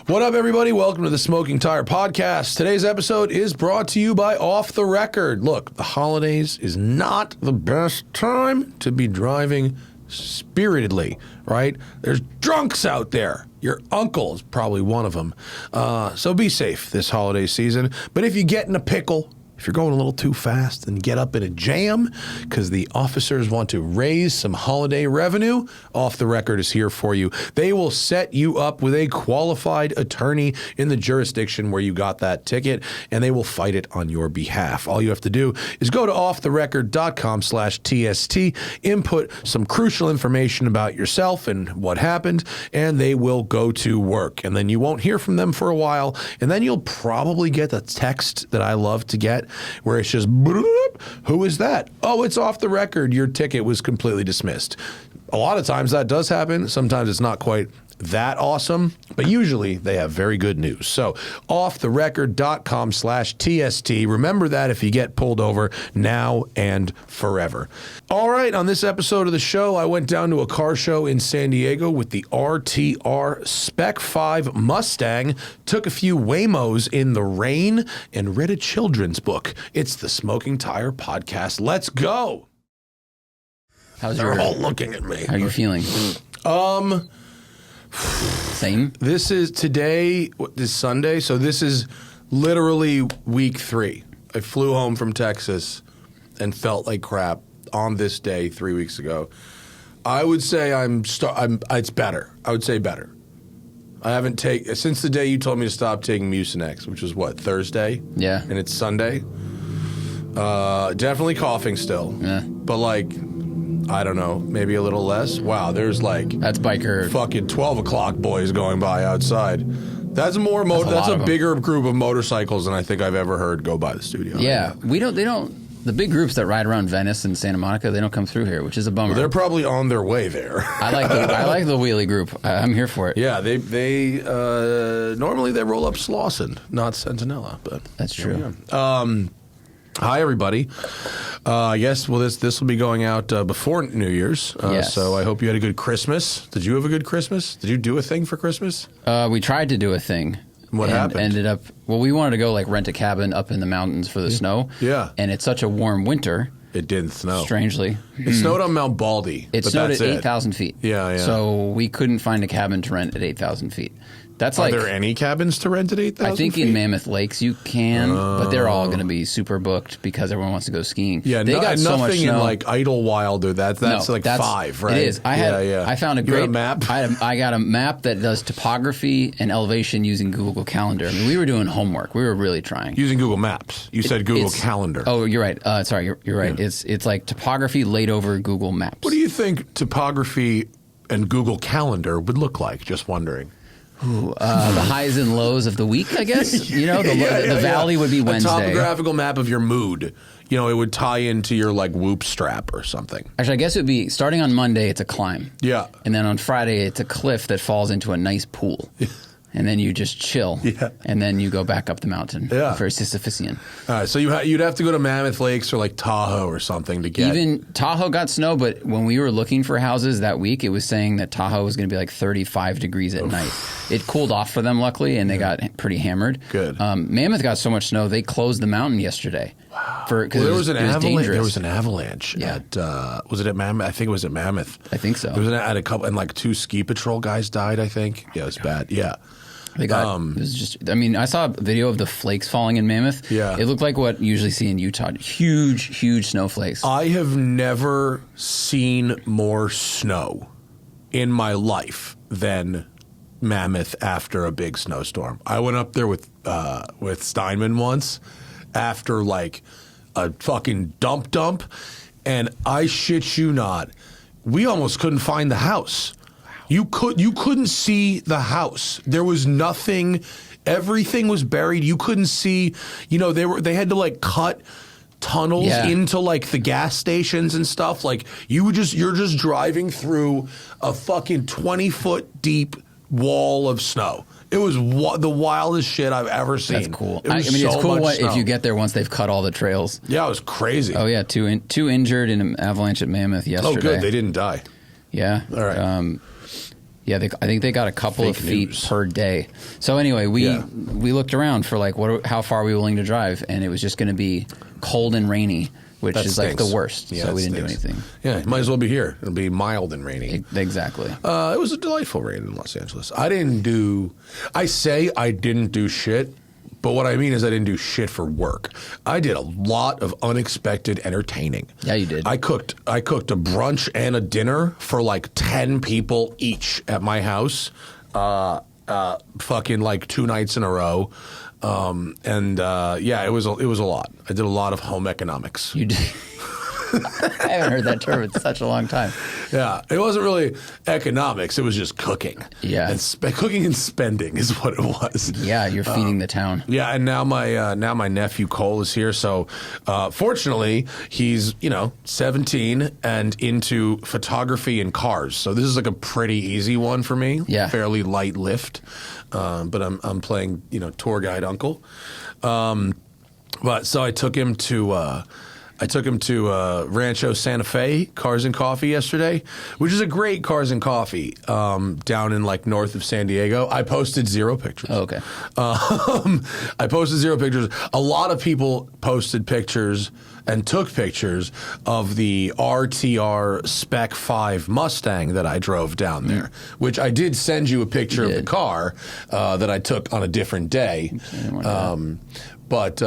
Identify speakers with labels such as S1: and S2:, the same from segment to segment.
S1: What up, everybody? Welcome to the Smoking Tire Podcast. Today's episode is brought to you by Off the Record. Look, the holidays is not the best time to be driving spiritedly, right? There's drunks out there. Your uncle is probably one of them. So be safe this holiday season. But if you get in a pickle, if you're going a little too fast and get up in a jam because the officers want to raise some holiday revenue, Off the Record is here for you. They will set you up with a qualified attorney in the jurisdiction where you got that ticket, and they will fight it on your behalf. All you have to do is go to offtherecord.com/TST, input some crucial information about yourself and what happened, and they will go to work. And then you won't hear from them for a while, and then you'll probably get the text that I love to get, where it's just, who is that? Oh, it's Off the Record. Your ticket was completely dismissed. A lot of times that does happen. Sometimes it's not quite that awesome, but usually they have very good news. So offtherecord.com/TST. Remember that if you get pulled over, now and forever. All right, on this episode of the show, I went down to a car show in San Diego with the RTR Spec 5 Mustang, took a few Waymos in the rain, and read a children's book. It's the Smoking Tire Podcast. Let's go.
S2: They're
S1: all looking at me.
S2: How are you feeling? Same.
S1: This is today, this Sunday, so this is literally week 3. I flew home from Texas and felt like crap on this day 3 weeks ago. I would say it's better. I would say better. I haven't taken, since the day you told me to stop taking Mucinex, which was what, Thursday?
S2: Yeah.
S1: And it's Sunday. Definitely coughing still.
S2: Yeah.
S1: But like, I don't know, maybe a little less. Wow, there's like
S2: that's biker
S1: fucking 12 o'clock boys going by outside. That's more that's a bigger group of motorcycles than I think I've ever heard go by the studio.
S2: Yeah, the big groups that ride around Venice and Santa Monica, they don't come through here, which is a bummer.
S1: Well, they're probably on their way there.
S2: I like the wheelie group. I'm here for it.
S1: Yeah, they normally they roll up Slauson, not Centinela, but
S2: that's true.
S1: Hi, everybody. I guess this will be going out before New Year's,
S2: yes.
S1: So I hope you had a good Christmas. Did you have a good Christmas? Did you do a thing for Christmas?
S2: We tried to do a thing.
S1: What happened?
S2: Ended up, we wanted to go like rent a cabin up in the mountains for the snow.
S1: Yeah.
S2: And it's such a warm winter.
S1: It didn't snow.
S2: Strangely.
S1: It snowed on Mount Baldy.
S2: It snowed at 8,000 feet.
S1: Yeah.
S2: So we couldn't find a cabin to rent at 8,000 feet.
S1: Are there any cabins to rent at 8,000
S2: I think
S1: feet?
S2: in Mammoth Lakes you can, but they're all going to be super booked because everyone wants to go skiing.
S1: Yeah,
S2: they got so much
S1: nothing
S2: snow.
S1: in like Idlewild or that's 5, right?
S2: It is. I found a great
S1: a map.
S2: I got a map that does topography and elevation using Google Calendar. I mean, we were doing homework. We were really trying.
S1: Using Google Maps. You said Google Calendar.
S2: Oh, you're right. Sorry, you're right. Yeah. It's like topography laid over Google Maps.
S1: What do you think topography and Google Calendar would look like? Just wondering.
S2: The highs and lows of the week, I guess. You know, the valley would be Wednesday.
S1: A topographical map of your mood. You know, it would tie into your like Whoop strap or something.
S2: Actually, I guess it would be starting on Monday, it's a climb.
S1: Yeah.
S2: And then on Friday, it's a cliff that falls into a nice pool. And then you just chill.
S1: Yeah.
S2: And then you go back up the mountain.
S1: Yeah.
S2: For Sisyphusian.
S1: All right. So you'd have to go to Mammoth Lakes or like Tahoe or something to get.
S2: Even Tahoe got snow, but when we were looking for houses that week, it was saying that Tahoe was going to be like 35 degrees at night. It cooled off for them, luckily, and they got pretty hammered.
S1: Good.
S2: Mammoth got so much snow, they closed the mountain yesterday.
S1: Wow.
S2: Because it was dangerous.
S1: There was an avalanche at, was it at Mammoth? I think it was at Mammoth.
S2: I think so.
S1: There was at a couple, and like 2 ski patrol guys died, I think. Yeah, it was bad. Yeah.
S2: They got, it was just, I mean, I saw a video of the flakes falling in Mammoth.
S1: Yeah.
S2: It looked like what you usually see in Utah. Huge snowflakes.
S1: I have never seen more snow in my life than Mammoth after a big snowstorm. I went up there with Steinman once after like a fucking dump, and I shit you not, we almost couldn't find the house. You couldn't see the house. There was nothing. Everything was buried. You couldn't see. You know, they had to like cut tunnels into like the gas stations and stuff. Like you're just driving through a fucking 20-foot deep wall of snow. It was the wildest shit I've ever seen.
S2: That's cool.
S1: I mean,
S2: it's cool if you get there once they've cut all the trails.
S1: Yeah, it was crazy.
S2: Oh yeah, two injured in an avalanche at Mammoth yesterday.
S1: Oh good, they didn't die.
S2: Yeah.
S1: All right.
S2: Yeah, I think they got a couple of feet per day. So anyway, we looked around for like how far are we willing to drive, and it was just going to be cold and rainy, which is like the worst. Yeah, so we didn't do anything.
S1: Yeah, might as well be here. It'll be mild and rainy.
S2: Exactly.
S1: It was a delightful rain in Los Angeles. I didn't do shit. But what I mean is I didn't do shit for work. I did a lot of unexpected entertaining.
S2: Yeah, you did.
S1: I cooked a brunch and a dinner for like 10 people each at my house, fucking like 2 nights in a row. It was a lot. I did a lot of home economics.
S2: You did. I haven't heard that term in such a long time.
S1: Yeah, it wasn't really economics. It was just cooking.
S2: Yeah,
S1: and cooking and spending is what it was.
S2: Yeah, you're feeding the town.
S1: Yeah, and now my nephew Cole is here. So fortunately, he's 17 and into photography and cars. So this is like a pretty easy one for me.
S2: Yeah,
S1: fairly light lift. But I'm playing tour guide uncle. But so I took him to. Rancho Santa Fe Cars and Coffee yesterday, which is a great Cars and Coffee down in like north of San Diego. I posted 0 pictures.
S2: Oh, okay.
S1: I posted 0 pictures. A lot of people posted pictures and took pictures of the RTR Spec 5 Mustang that I drove down there, which I did send you a picture of the car that I took on a different day. But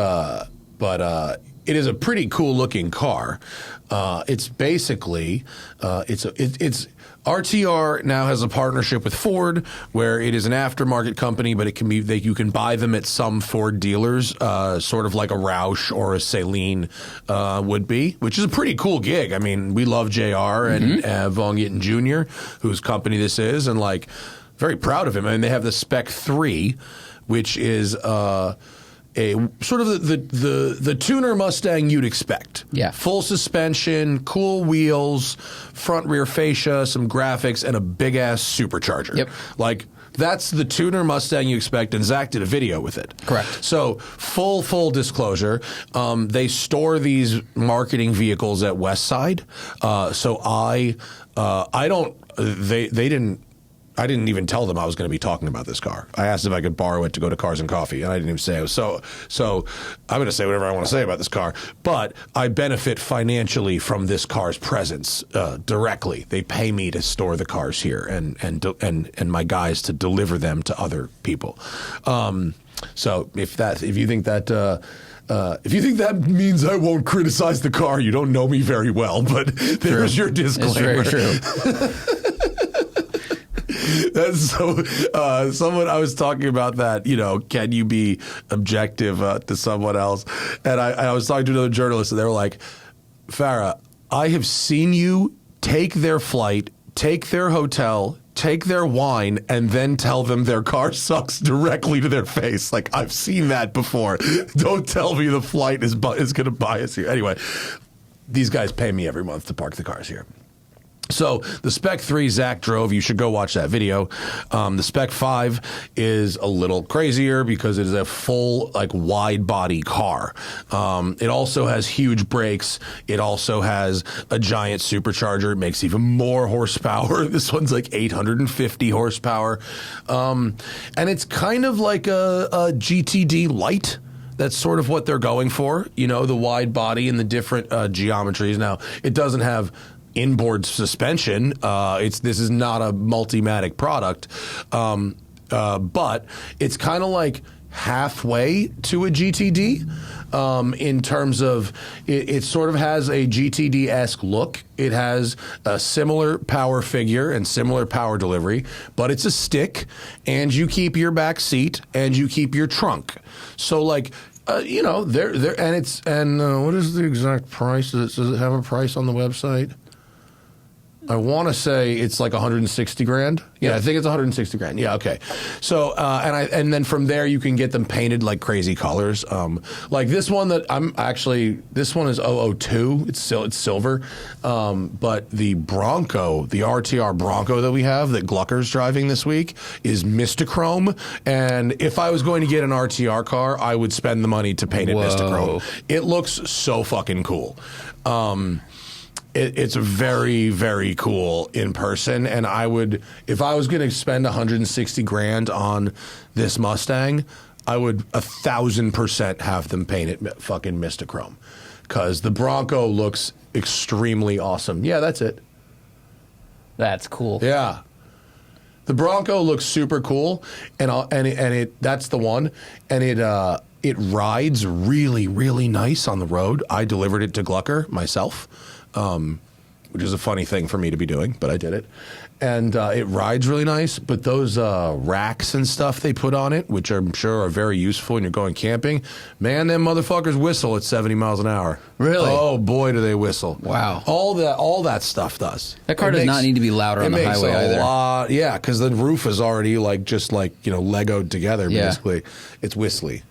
S1: it is a pretty cool looking car. It's basically it's RTR now has a partnership with Ford where it is an aftermarket company, but it can be you can buy them at some Ford dealers, sort of like a Roush or a Saleen would be, which is a pretty cool gig. I mean, we love JR and Von Gittin Jr., whose company this is, and like very proud of him. I mean, they have the Spec 3, which is a sort of the tuner Mustang you'd expect.
S2: Yeah.
S1: Full suspension, cool wheels, front rear fascia, some graphics, and a big ass supercharger.
S2: Yep.
S1: Like that's the tuner Mustang you expect, and Zach did a video with it.
S2: Correct.
S1: So full disclosure, they store these marketing vehicles at Westside. I didn't even tell them I was going to be talking about this car. I asked if I could borrow it to go to Cars and Coffee, and I didn't even say it. So I'm going to say whatever I want to say about this car, but I benefit financially from this car's presence directly. They pay me to store the cars here and my guys to deliver them to other people. So if you think that means I won't criticize the car, you don't know me very well, but there's your disclaimer.
S2: It's very true.
S1: That's so. Someone I was talking about that. Can you be objective to someone else? And I was talking to another journalist, and they were like, "Farah, I have seen you take their flight, take their hotel, take their wine, and then tell them their car sucks directly to their face. Like I've seen that before. Don't tell me the flight is going to bias you. Anyway, these guys pay me every month to park the cars here." So the Spec 3 Zach drove. You should go watch that video. The Spec 5 is a little crazier because it is a full, like, wide body car. It also has huge brakes. It also has a giant supercharger. It makes even more horsepower. This one's like 850 horsepower. And it's kind of like a GTD Light. That's sort of what they're going for, the wide body and the different geometries. Now, it doesn't have inboard suspension. This is not a Multimatic product, but it's kind of like halfway to a GTD in terms of it sort of has a GTD-esque look. It has a similar power figure and similar power delivery, but it's a stick, and you keep your back seat and you keep your trunk. So like. What is the exact price? Does it have a price on the website? I want to say it's like 160 grand. Yeah, I think it's 160 grand. Yeah, okay. So and then from there you can get them painted like crazy colors. Like this one this one is 002. It's silver. But the Bronco, the RTR Bronco that we have that Glucker's driving this week is Mistachrome. And if I was going to get an RTR car, I would spend the money to paint it Mistachrome. It looks so fucking cool. It's very, very cool in person, and I would, if I was going to spend $160,000 on this Mustang, I would 1,000% have them paint it fucking Mistachrome, because the Bronco looks extremely awesome. Yeah, that's it.
S2: That's cool.
S1: Yeah, the Bronco looks super cool, and that's the one, and it rides really, really nice on the road. I delivered it to Glucker myself. Which is a funny thing for me to be doing, but I did it. And it rides really nice, but those racks and stuff they put on it, which I'm sure are very useful when you're going camping, man, them motherfuckers whistle at 70 miles an hour.
S2: Really?
S1: Oh, boy, do they whistle.
S2: Wow.
S1: All that stuff does.
S2: That car does not need to be louder on the highway either.
S1: Yeah, because the roof is already just Legoed together, basically. It's whistly.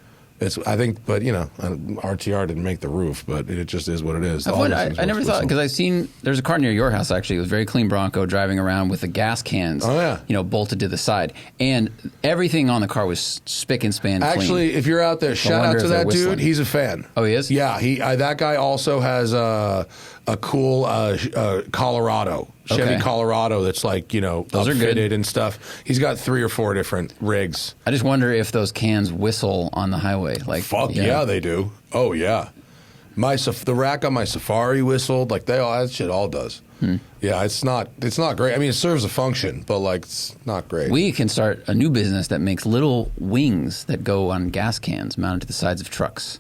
S1: I think, but RTR didn't make the roof, but it just is what it is.
S2: I never thought, because I've seen, there's a car near your house actually. It was a very clean Bronco driving around with the gas cans, bolted to the side, and everything on the car was spick and span clean.
S1: Actually, if you're out there, shout out to that dude. He's a fan.
S2: Oh, he is?
S1: Yeah, that guy also has a cool Colorado. Chevy Colorado that's outfitted and stuff. He's got 3 or 4 different rigs.
S2: I just wonder if those cans whistle on the highway.
S1: Fuck yeah, they do. Oh yeah, the rack on my Safari whistled. That shit all does. Yeah, it's not great. I mean, it serves a function, but it's not great.
S2: We can start a new business that makes little wings that go on gas cans mounted to the sides of trucks.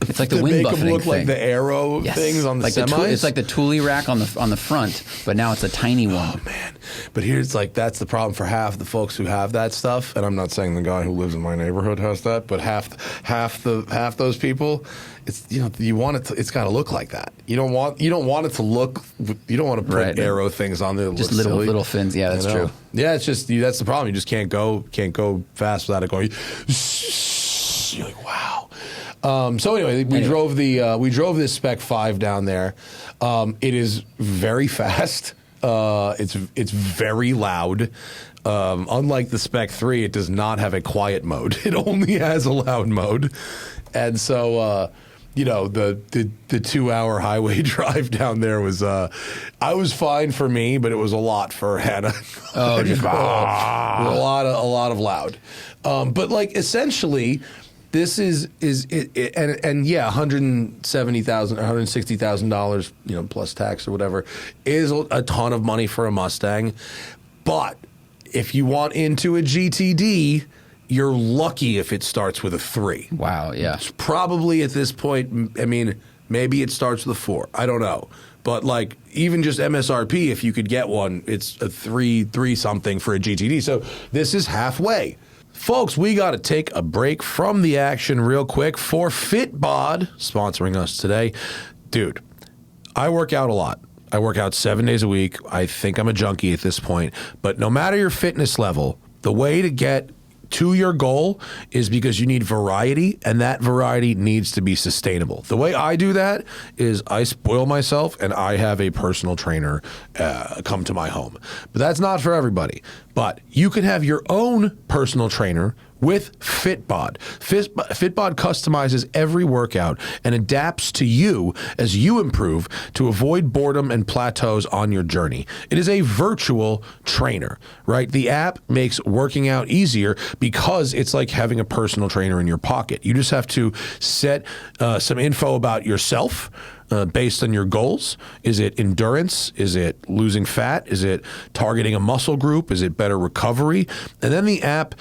S2: It's like the wind buffeting thing. Make them look
S1: like the arrow things on the semis?
S2: It's like the Thule rack on the front, but now it's a tiny one.
S1: Oh, man. But here's that's the problem for half the folks who have that stuff, and I'm not saying the guy who lives in my neighborhood has that, but half those people, it's you want it to, it's got to look like that. You don't want it to look, you don't want to put arrow things on there that
S2: just
S1: look silly.
S2: little fins. Yeah, that's true.
S1: Yeah, it's just that's the problem. You just can't go fast without it going. You're like, wow. So anyway, we drove this Spec 5 down there. It is very fast. It's very loud. Unlike the Spec 3, it does not have a quiet mode. It only has a loud mode. And so the 2-hour highway drive down there was I was fine for me, but it was a lot for Hannah.
S2: Oh, just
S1: a lot of loud. But essentially, this is $170,000 or $160,000, plus tax or whatever, is a ton of money for a Mustang. But if you want into a GTD, you're lucky if it starts with a 3.
S2: Wow, yeah.
S1: It's probably at this point, I mean, maybe it starts with a 4. I don't know. But even just MSRP, if you could get one, it's a 3 something for a GTD. So this is halfway. Folks, we got to take a break from the action real quick for Fitbod, sponsoring us today. Dude, I work out a lot. I work out 7 days a week. I think I'm a junkie at this point. But no matter your fitness level, the way to get to your goal is because you need variety, and that variety needs to be sustainable. The way I do that is I spoil myself, and I have a personal trainer come to my home. But that's not for everybody. But you can have your own personal trainer with Fitbod. Fitbod customizes every workout and adapts to you as you improve to avoid boredom and plateaus on your journey. It is a virtual trainer, right? The app makes working out easier because it's like having a personal trainer in your pocket. You just have to set some info about yourself, based on your goals. Is it endurance? Is it losing fat? Is it targeting a muscle group? Is it better recovery? And then the app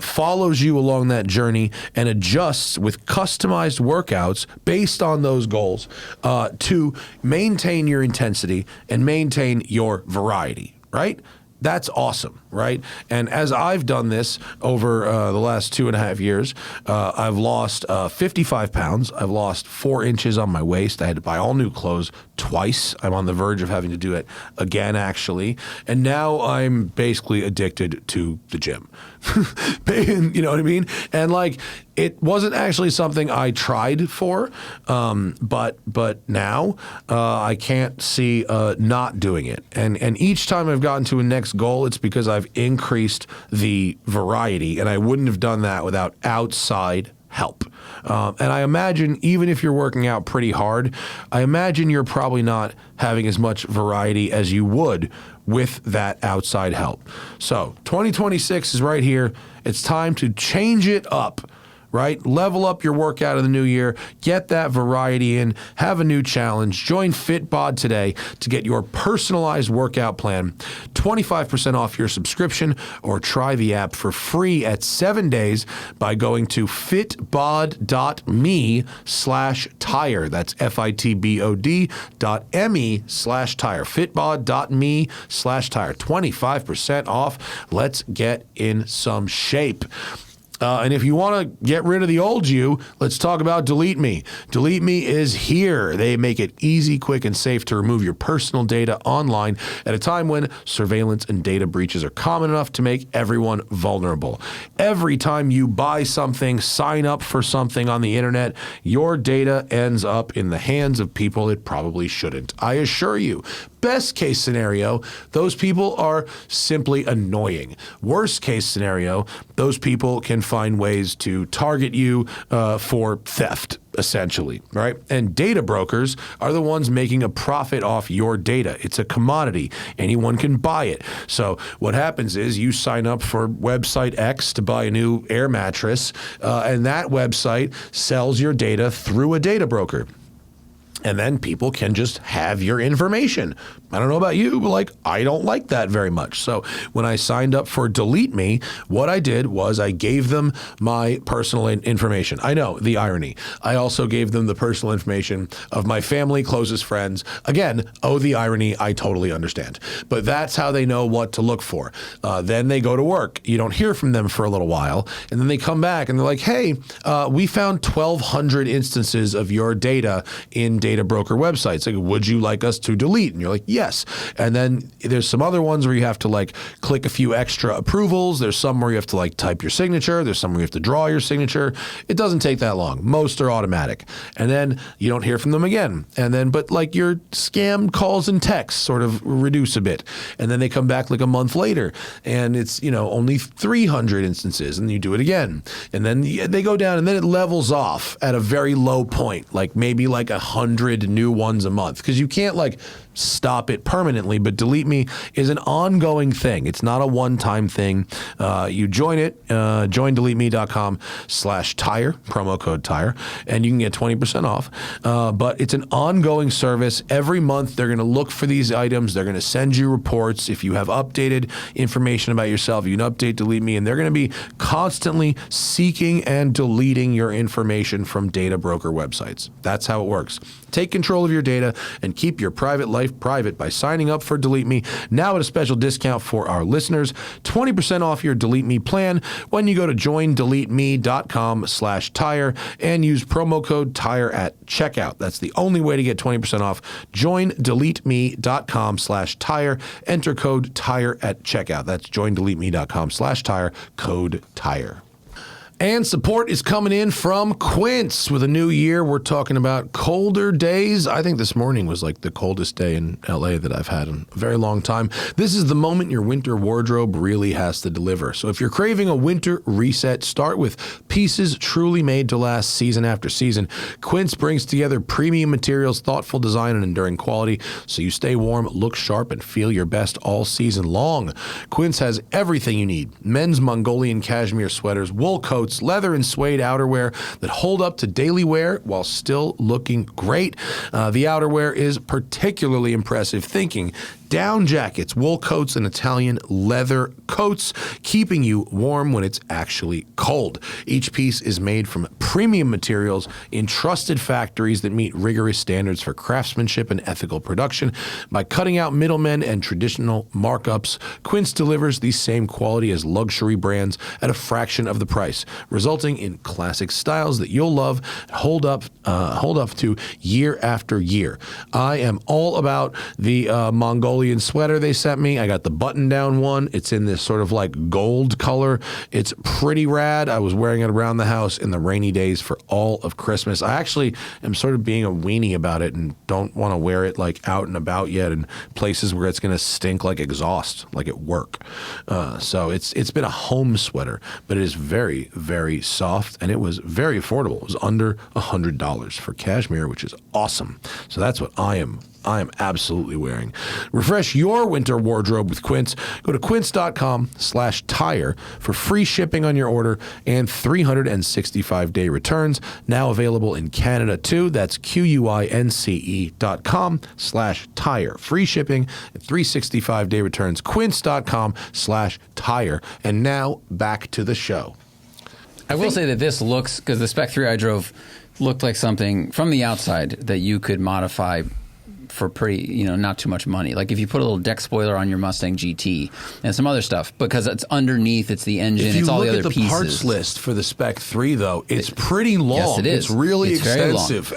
S1: follows you along that journey and adjusts with customized workouts based on those goals to maintain your intensity and maintain your variety, right? That's awesome, right? And as I've done this over the last 2.5 years, I've lost 55 pounds. I've lost 4 inches on my waist. I had to buy all new clothes twice. I'm on the verge of having to do it again, actually. And now I'm basically addicted to the gym. You know what I mean? And it wasn't actually something I tried for, but now I can't see not doing it. And each time I've gotten to a next goal, it's because I've increased the variety, and I wouldn't have done that without outside help. And I imagine even if you're working out pretty hard, I imagine you're probably not having as much variety as you would with that outside help. So 2026 is right here. It's time to change it up. Right? Level up your workout in the new year. Get that variety in. Have a new challenge. Join Fitbod today to get your personalized workout plan, 25% off your subscription, or try the app for free at 7 days by going to fitbod.me/tire. That's fitbod.me/tire. Fitbod.me/tire. 25% off. Let's get in some shape. And if you want to get rid of the old you, let's talk about DeleteMe. DeleteMe is here. They make it easy, quick, and safe to remove your personal data online at a time when surveillance and data breaches are common enough to make everyone vulnerable. Every time you buy something, sign up for something on the internet, your data ends up in the hands of people it probably shouldn't. I assure you. Best case scenario, those people are simply annoying. Worst case scenario, those people can find ways to target you for theft, essentially, right? And data brokers are the ones making a profit off your data. It's a commodity. Anyone can buy it. So what happens is you sign up for website X to buy a new air mattress, and that website sells your data through a data broker. And then people can just have your information. I don't know about you, but I don't like that very much. So when I signed up for DeleteMe, what I did was I gave them my personal information. I know, the irony. I also gave them the personal information of my family, closest friends. Again, the irony, I totally understand. But that's how they know what to look for. Then they go to work. You don't hear from them for a little while. And then they come back and they're like, hey, we found 1,200 instances of your data in data broker websites. Like, would you like us to delete? And you're like, yes. And then there's some other ones where you have to click a few extra approvals. There's some where you have to type your signature. There's some where you have to draw your signature. It doesn't take that long. Most are automatic. And then you don't hear from them again. And then, but your scam calls and texts sort of reduce a bit. And then they come back a month later and it's, only 300 instances, and you do it again. And then they go down and then it levels off at a very low point, maybe 100 new ones a month, because you can't stop it permanently. But DeleteMe is an ongoing thing. It's not a one-time thing. You join it, join DeleteMe.com/tire, promo code tire, and you can get 20% off. But it's an ongoing service. Every month they're going to look for these items. They're going to send you reports. If you have updated information about yourself, you can update DeleteMe, and they're going to be constantly seeking and deleting your information from data broker websites. That's how it works. Take control of your data and keep your private life private by signing up for DeleteMe now at a special discount for our listeners. 20% off your DeleteMe plan when you go to joindeleteme.com/tire and use promo code tire at checkout. That's the only way to get 20% off. Join deleteme.com/tire. Enter code tire at checkout. That's joindeleteme.com/tire, code tire. And support is coming in from Quince. With a new year, we're talking about colder days. I think this morning was the coldest day in LA that I've had in a very long time. This is the moment your winter wardrobe really has to deliver. So if you're craving a winter reset, start with pieces truly made to last season after season. Quince brings together premium materials, thoughtful design, and enduring quality, so you stay warm, look sharp, and feel your best all season long. Quince has everything you need: men's Mongolian cashmere sweaters, wool coats, leather and suede outerwear that hold up to daily wear while still looking great. The outerwear is particularly impressive, thinking down jackets, wool coats, and Italian leather coats, keeping you warm when it's actually cold. Each piece is made from premium materials in trusted factories that meet rigorous standards for craftsmanship and ethical production. By cutting out middlemen and traditional markups, Quince delivers the same quality as luxury brands at a fraction of the price, resulting in classic styles that you'll love, hold up to year after year. I am all about the Mongolian Mongolian sweater they sent me. I got the button-down one. It's in this sort of like gold color. It's pretty rad. I was wearing it around the house in the rainy days for all of Christmas. I actually am sort of being a weenie about it and don't want to wear it like out and about yet in places where it's going to stink like exhaust, like at work. So it's been a home sweater, but it is very, very soft, and it was very affordable. It was under $100 for cashmere, which is awesome. So that's what I am absolutely wearing. Refresh your winter wardrobe with Quince. Go to quince.com/tire for free shipping on your order and 365-day returns. Now available in Canada too. That's QUINCE.com/tire. Free shipping and 365-day returns. Quince.com/tire. And now back to the show.
S2: I will say that this looks, because the Spec 3 I drove looked like something from the outside that you could modify for pretty, not too much money. Like if you put a little deck spoiler on your Mustang GT and some other stuff, because it's underneath, it's the engine, it's all the other pieces.
S1: If you look at the parts list for the Spec 3, though, it's pretty long.
S2: Yes, it is.
S1: It's really extensive.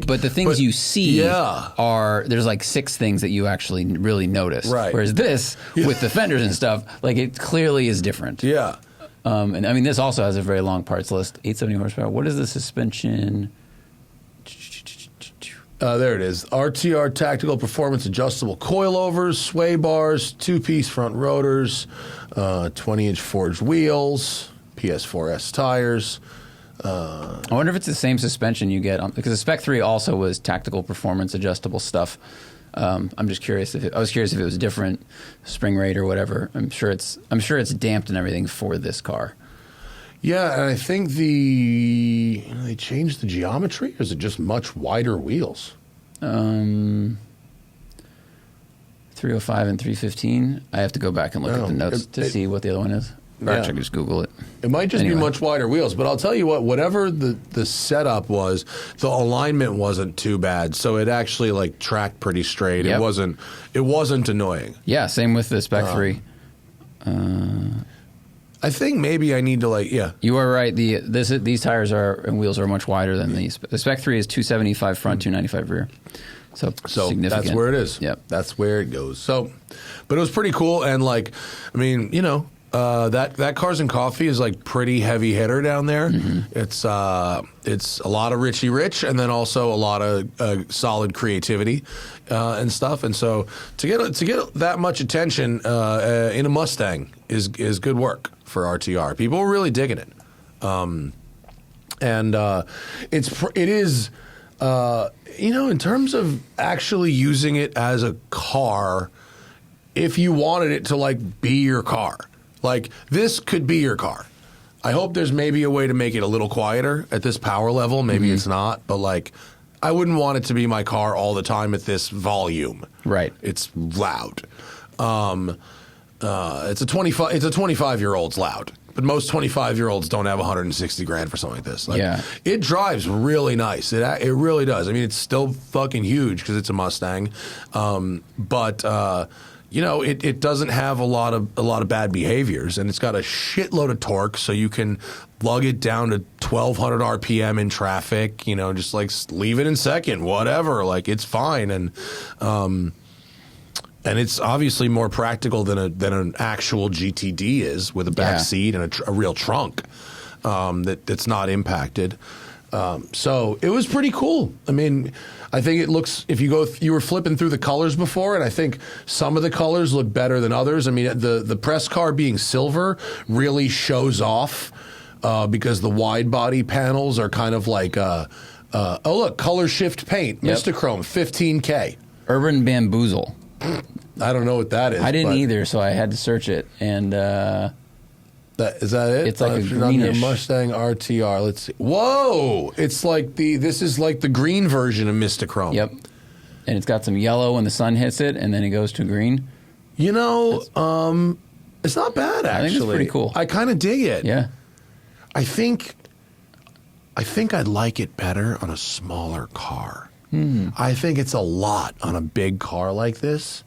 S2: But the things you see are, there's like 6 things that you actually really notice.
S1: Right.
S2: Whereas this, with the fenders and stuff, like it clearly is different.
S1: Yeah.
S2: And I mean, this also has a very long parts list. 870 horsepower. What is the suspension?
S1: There it is. RTR Tactical Performance Adjustable Coilovers, sway bars, 2-piece front rotors, 20-inch forged wheels, PS4S tires.
S2: I wonder if it's the same suspension you get because the Spec 3 also was tactical performance adjustable stuff. I'm just curious if it was different spring rate or whatever. I'm sure it's damped and everything for this car.
S1: Yeah, and I think they changed the geometry, or is it just much wider wheels?
S2: 305 and 315. I have to go back and look at the notes to see what the other one is. Or actually, I can just Google it.
S1: It might just be much wider wheels, but I'll tell you what, whatever the setup was, the alignment wasn't too bad, so it actually like tracked pretty straight. Yep. It wasn't annoying.
S2: Yeah, same with the Spec 3.
S1: I think maybe I need to
S2: You are right. These tires and wheels are much wider than these. The Spec 3 is 275 front, 295 rear. So significant.
S1: That's where it is.
S2: Yep.
S1: That's where it goes. So, but it was pretty cool, and that Cars and Coffee is like pretty heavy hitter down there. Mm-hmm. It's a lot of Richie Rich, and then also a lot of solid creativity and stuff. And so to get that much attention in a Mustang is good work for RTR. People are really digging it, and it is. In terms of actually using it as a car, if you wanted it to like be your car. Like, this could be your car. I hope there's maybe a way to make it a little quieter at this power level. Maybe it's not, but like, I wouldn't want it to be my car all the time at this volume.
S2: Right.
S1: It's loud. It's a 25-year-old's loud, but most 25-year-olds don't have $160,000 for something like this. Like,
S2: yeah.
S1: It drives really nice. It really does. I mean, it's still fucking huge because it's a Mustang, but. It doesn't have a lot of bad behaviors, and it's got a shitload of torque, so you can lug it down to 1,200 RPM in traffic. Just like leave it in second, whatever. Like, it's fine, and it's obviously more practical than an actual GTD is, with a back seat and a real trunk that's not impacted. So it was pretty cool. I mean, I think it looks, you were flipping through the colors before, and I think some of the colors look better than others. I mean, the press car being silver really shows off because the wide body panels are kind of like, look, color shift paint, yep. Mistachrome, $15K.
S2: Urban Bamboozle.
S1: I don't know what that is.
S2: I didn't either, so I had to search it, and...
S1: Is that it?
S2: It's like a greenish
S1: Mustang RTR. Let's see. Whoa! It's like this is like the green version of Mistachrome.
S2: Yep. And it's got some yellow when the sun hits it, and then it goes to green.
S1: It's not bad, actually.
S2: I think it's pretty cool.
S1: I kind of dig it.
S2: Yeah.
S1: I think I'd like it better on a smaller car. I think it's a lot on a big car like this,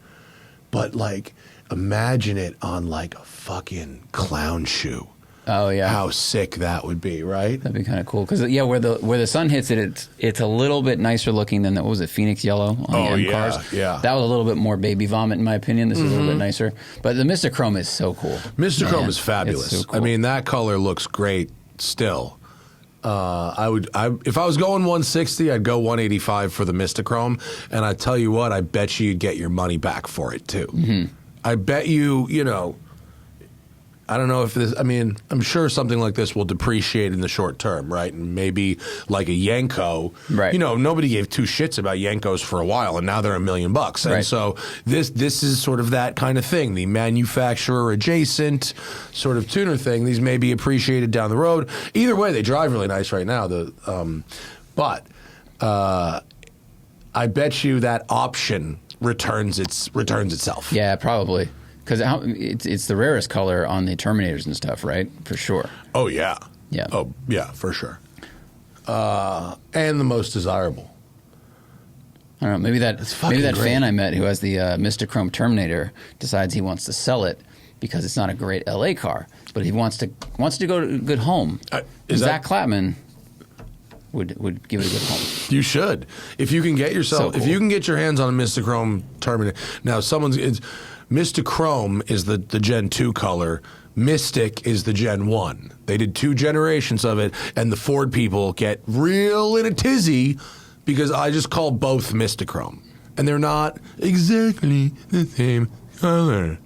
S1: but like, imagine it on like a fucking clown shoe.
S2: Oh, yeah.
S1: How sick that would be, right?
S2: That'd be kind of cool. Because, yeah, where the sun hits it, it's a little bit nicer looking than, what was it, Phoenix Yellow on the M cars?
S1: Yeah.
S2: That was a little bit more baby vomit, in my opinion. This is a little bit nicer. But the Mr. Chrome is so cool.
S1: Mr. Chrome is fabulous.
S2: So cool.
S1: I mean, that color looks great still. If I was going 160, I'd go 185 for the Mr. Chrome. And I tell you what, I bet you'd get your money back for it, too.
S2: Mm-hmm.
S1: I bet you know, I don't know if this, I mean, I'm sure something like this will depreciate in the short term, right? And maybe like a Yenko,
S2: right.
S1: You know, nobody gave two shits about Yenkos for a while, and now they're $1 million. And
S2: right.
S1: so this is sort of that kind of thing, the manufacturer adjacent sort of tuner thing. These may be appreciated down the road. Either way, they drive really nice right now. But I bet you that option returns itself.
S2: Yeah, probably. Because it's the rarest color on the Terminators and stuff, right? For sure.
S1: Oh, yeah.
S2: Yeah.
S1: Oh, yeah, for sure. And the most desirable.
S2: I don't know. Maybe that
S1: great.
S2: fan I met who has the Mr. Chrome Terminator decides he wants to sell it because it's not a great LA car, but he wants to go to a good home. Zach Clapman would give it a good home.
S1: You should. If you can get yourself,
S2: So cool.
S1: if you can get your hands on a Mr. Chrome Terminator. Now, Mr. Chrome is the Gen 2 color. Mystic is the Gen 1. They did 2 generations of it, and the Ford people get real in a tizzy because I just call both Mr. Chrome. And they're not exactly the same color,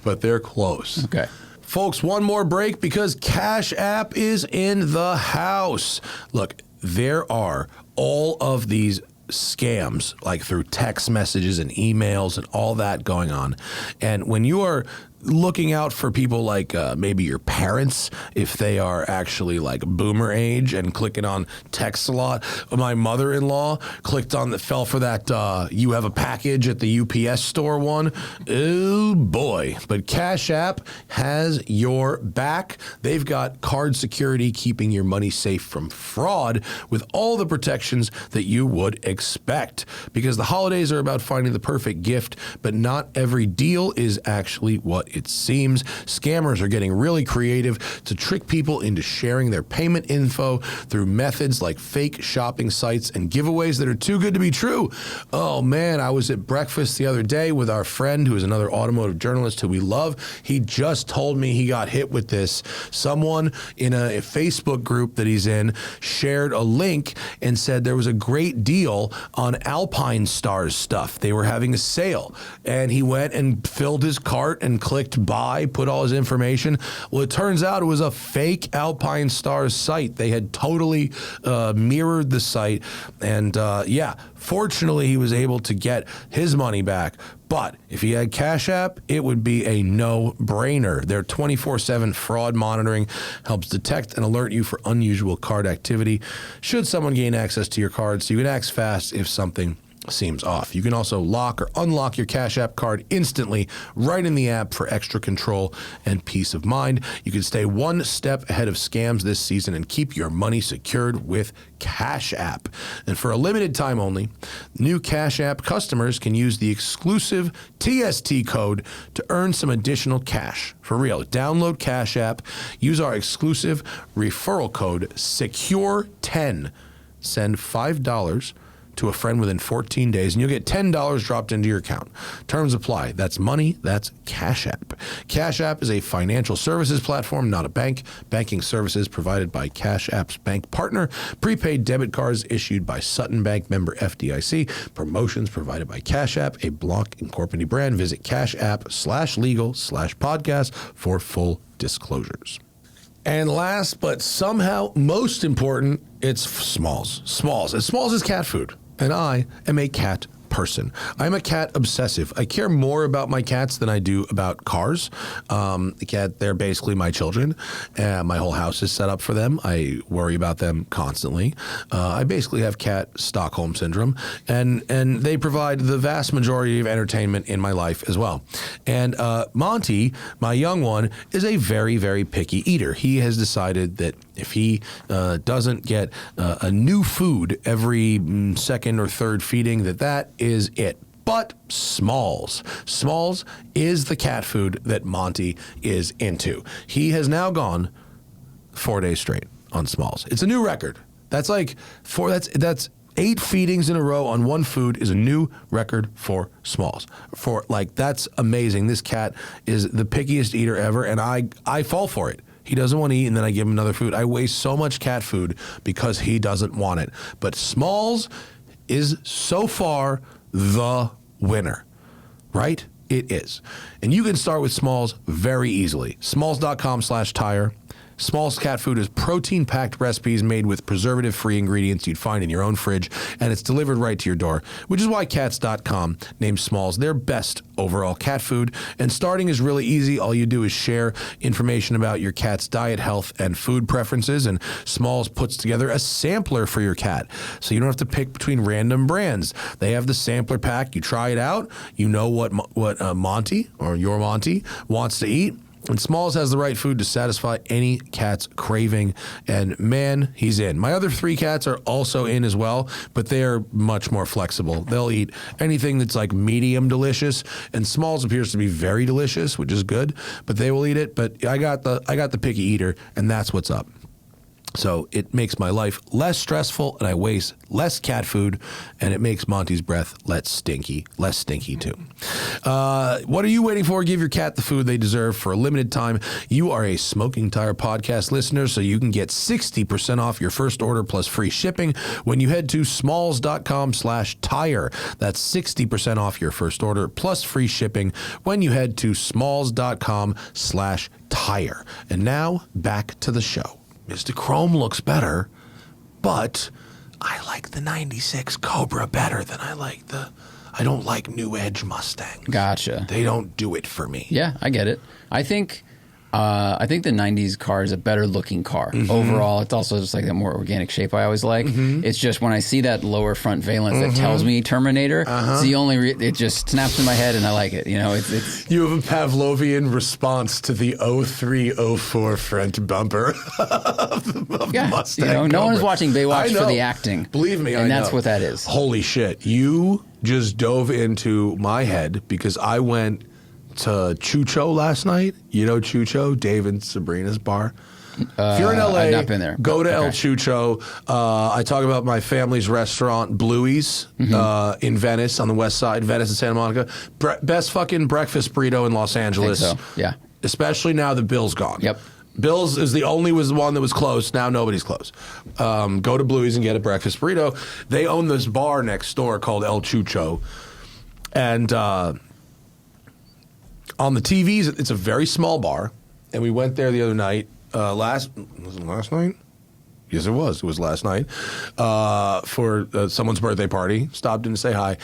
S1: but they're close.
S2: Okay.
S1: Folks, one more break because CashApp is in the house. Look, there are all of these scams, like through text messages and emails and all that going on. And when you are looking out for people like maybe your parents, if they are actually like boomer age and clicking on text a lot. My mother-in-law fell for that you have a package at the UPS store one. Oh boy. But CashApp has your back. They've got card security keeping your money safe from fraud with all the protections that you would expect. Because the holidays are about finding the perfect gift, but not every deal is actually what it seems. Scammers are getting really creative to trick people into sharing their payment info through methods like fake shopping sites and giveaways that are too good to be true. Oh man, I was at breakfast the other day with our friend who is another automotive journalist who we love. He just told me he got hit with this. Someone in a Facebook group that he's in shared a link and said there was a great deal on Alpine Stars stuff. They were having a sale, and he went and filled his cart and clicked buy, put all his information. Well, it turns out it was a fake Alpine Stars site. They had totally mirrored the site, and fortunately he was able to get his money back. But if he had CashApp, it would be a no-brainer. Their 24/7 fraud monitoring helps detect and alert you for unusual card activity should someone gain access to your card, so you can act fast if something seems off. You can also lock or unlock your CashApp card instantly right in the app for extra control and peace of mind. You can stay one step ahead of scams this season and keep your money secured with CashApp. And for a limited time only, new CashApp customers can use the exclusive TST code to earn some additional cash. For real, download CashApp, use our exclusive referral code SECURE10, send $5 to a friend within 14 days, and you'll get $10 dropped into your account. Terms apply. That's money. That's CashApp. CashApp is a financial services platform, not a bank. Banking services provided by CashApp's bank partner. Prepaid debit cards issued by Sutton Bank, member FDIC. Promotions provided by CashApp, a Block Incorporated brand. Visit cashapp.com/legal/podcast for full disclosures. And last, but somehow most important, it's Smalls. Smalls. And Smalls is cat food. And I am a cat person. I'm a cat obsessive. I care more about my cats than I do about cars. They're basically my children. My whole house is set up for them. I worry about them constantly. I basically have cat Stockholm syndrome, and they provide the vast majority of entertainment in my life as well. And Monty, my young one, is a very, very picky eater. He has decided that if he doesn't get a new food every second or third feeding, that is it. But Smalls is the cat food that Monty is into. He has now gone 4 days straight on Smalls. It's a new record. That's like that's 8 feedings in a row on one food is a new record for Smalls. That's amazing. This cat is the pickiest eater ever, and I fall for it. He doesn't want to eat, and then I give him another food. I waste so much cat food because he doesn't want it. But Smalls is so far the winner, right? It is. And you can start with Smalls very easily. Smalls.com/tire. Smalls cat food is protein-packed recipes made with preservative-free ingredients you'd find in your own fridge, and it's delivered right to your door, which is why Cats.com named Smalls their best overall cat food. And starting is really easy. All you do is share information about your cat's diet, health, and food preferences, and Smalls puts together a sampler for your cat, so you don't have to pick between random brands. They have the sampler pack. You try it out. You know what Monty, or your Monty, wants to eat. And Smalls has the right food to satisfy any cat's craving. And man, he's in. My other 3 cats are also in as well, but they're much more flexible. They'll eat anything that's like medium delicious. And Smalls appears to be very delicious, which is good, but they will eat it. But I got the picky eater, and that's what's up. So it makes my life less stressful, and I waste less cat food, and it makes Monty's breath less stinky too. What are you waiting for? Give your cat the food they deserve for a limited time. You are a Smoking Tire podcast listener, so you can get 60% off your first order plus free shipping when you head to smalls.com/tire. That's 60% off your first order plus free shipping when you head to smalls.com/tire. And now back to the show. Mr. Chrome looks better, but I like the 96 Cobra better than I don't like New Edge Mustang.
S2: Gotcha.
S1: They don't do it for me.
S2: Yeah, I get it. I think the 90s car is a better looking car. Mm-hmm. Overall, it's also just like that more organic shape I always like. Mm-hmm. It's just when I see that lower front valence that tells me Terminator, it's the only it just snaps in my head and I like it. You know, it's
S1: You have a Pavlovian response to the 03-04 front bumper of Mustang.
S2: You know, no one's watching Baywatch for the acting.
S1: Believe me,
S2: and that's what that is.
S1: Holy shit. You just dove into my head because I went to Chucho last night. You know Chucho, Dave and Sabrina's bar. If you're in LA,
S2: I've not been there.
S1: Go to El Chucho. I talk about my family's restaurant, Bluey's, in Venice on the west side, Venice and Santa Monica. Best fucking breakfast burrito in Los Angeles.
S2: I think so. Yeah.
S1: Especially now that Bill's gone.
S2: Yep.
S1: Bill's was the one that was closed. Now nobody's closed. Go to Bluey's and get a breakfast burrito. They own this bar next door called El Chucho. And on the TVs, it's a very small bar, and we went there the other night. Was it last night? Yes, it was. It was last night for someone's birthday party. Stopped in to say hi,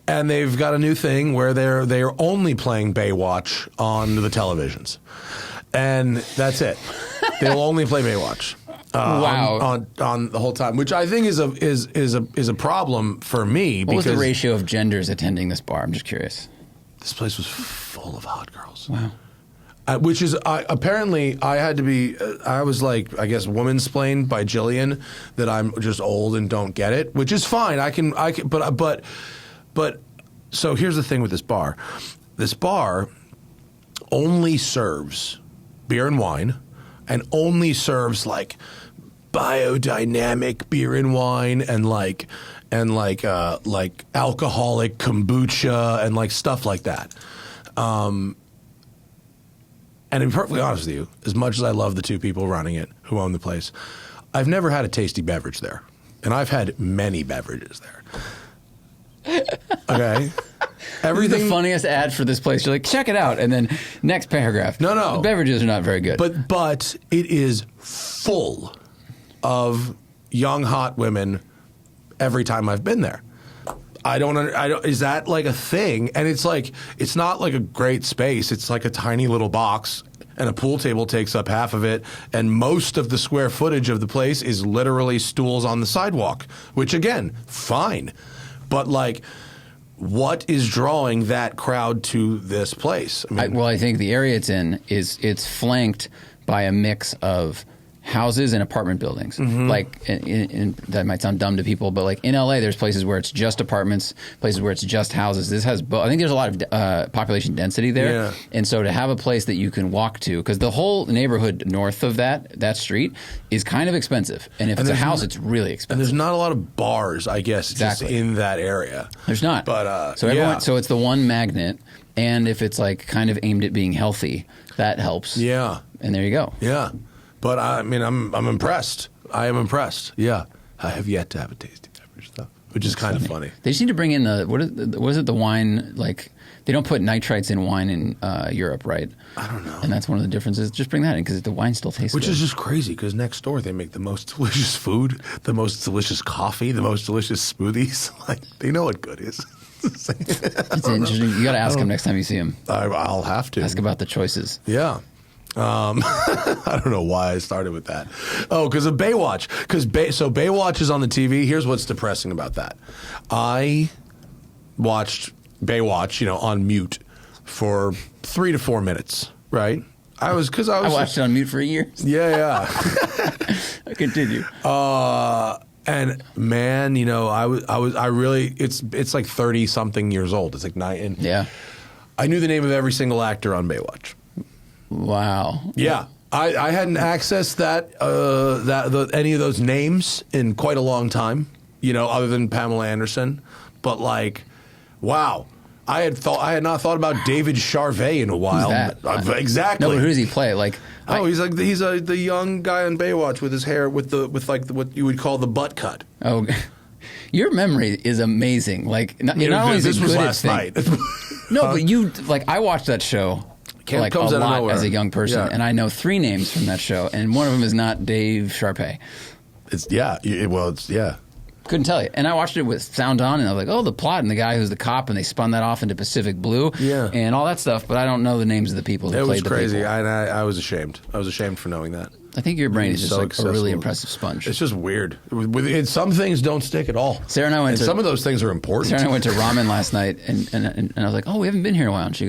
S1: and they've got a new thing where they're only playing Baywatch on the televisions, and that's it. They'll only play Baywatch.
S2: Wow.
S1: On the whole time, which I think is a problem for me.
S2: What was the ratio of genders attending this bar? I'm just curious.
S1: This place was full of hot girls.
S2: Wow.
S1: Which is, apparently, I had to be, I was like, I guess, womansplained by Jillian that I'm just old and don't get it, which is fine. I can, but, so here's the thing with this bar. This bar only serves beer and wine and only serves like biodynamic beer and wine and like alcoholic kombucha and like stuff like that. And to be perfectly honest with you, as much as I love the 2 people running it who own the place, I've never had a tasty beverage there. And I've had many beverages there. Okay?
S2: This is the funniest ad for this place. You're like, check it out. And then next paragraph.
S1: No.
S2: The beverages are not very good.
S1: But it is full of young, hot women every time I've been there. I don't. Is that like a thing? And it's like, it's not like a great space. It's like a tiny little box, and a pool table takes up half of it, and most of the square footage of the place is literally stools on the sidewalk. Which again, fine, but like, what is drawing that crowd to this place?
S2: I think the area it's in it's flanked by a mix of houses and apartment buildings. Like, that might sound dumb to people, but like in LA, there's places where it's just apartments, places where it's just houses. This has both. I think there's a lot of population density there.
S1: Yeah.
S2: And so to have a place that you can walk to, because the whole neighborhood north of that street is kind of expensive. And if it's a house, it's really expensive.
S1: And there's not a lot of bars, I guess, just in that area.
S2: There's not.
S1: But
S2: so it's the one magnet, and if it's like kind of aimed at being healthy, that helps.
S1: Yeah.
S2: And there you go.
S1: Yeah. But I mean, I'm impressed. I am impressed. Yeah. I have yet to have a tasty beverage stuff, which is kind of funny.
S2: They just need to bring in what is it, the wine, like, they don't put nitrites in wine in Europe, right?
S1: I don't know.
S2: And that's one of the differences. Just bring that in because the wine still tastes good.
S1: Which is just crazy because next door they make the most delicious food, the most delicious coffee, the most delicious smoothies. Like, they know what good is.
S2: It's interesting. You got to ask him next time you see him.
S1: I'll have to.
S2: Ask about the choices.
S1: Yeah. I don't know why I started with that. Oh, because of Baywatch. So Baywatch is on the TV. Here's what's depressing about that. I watched Baywatch, on mute for 3 to 4 minutes. Right? I watched
S2: it on mute for a year.
S1: Yeah.
S2: Continue.
S1: And man, I really it's like 30 something years old. It's like 9. And
S2: yeah.
S1: I knew the name of every single actor on Baywatch.
S2: Wow.
S1: Yeah. I hadn't accessed any of those names in quite a long time, other than Pamela Anderson. But like, wow. I had not thought about David Charvet in a while.
S2: Who's that?
S1: Exactly.
S2: No, but who does he play? Like,
S1: he's the young guy on Baywatch with his hair with what you would call the butt cut.
S2: Oh, your memory is amazing. Like, not only is
S1: this
S2: it
S1: was
S2: good
S1: last night.
S2: No, but I watched that show. Like
S1: comes
S2: a
S1: out of
S2: lot
S1: nowhere.
S2: as a young person, and I know 3 names from that show, and one of them is not Dave Charpay.
S1: It's
S2: Couldn't tell you. And I watched it with sound on, and I was like, oh, the plot, and the guy who's the cop, and they spun that off into Pacific Blue, and all that stuff, but I don't know the names of the people who played the people. It was crazy.
S1: I was ashamed. I was ashamed for knowing that.
S2: I think your brain is just like
S1: accessible.
S2: a really impressive sponge.
S1: It's just weird. Some things don't stick at all.
S2: Sarah and I went
S1: some of those things are important.
S2: Sarah and I went to ramen last night, and I was like, oh, we haven't been here in a while. And she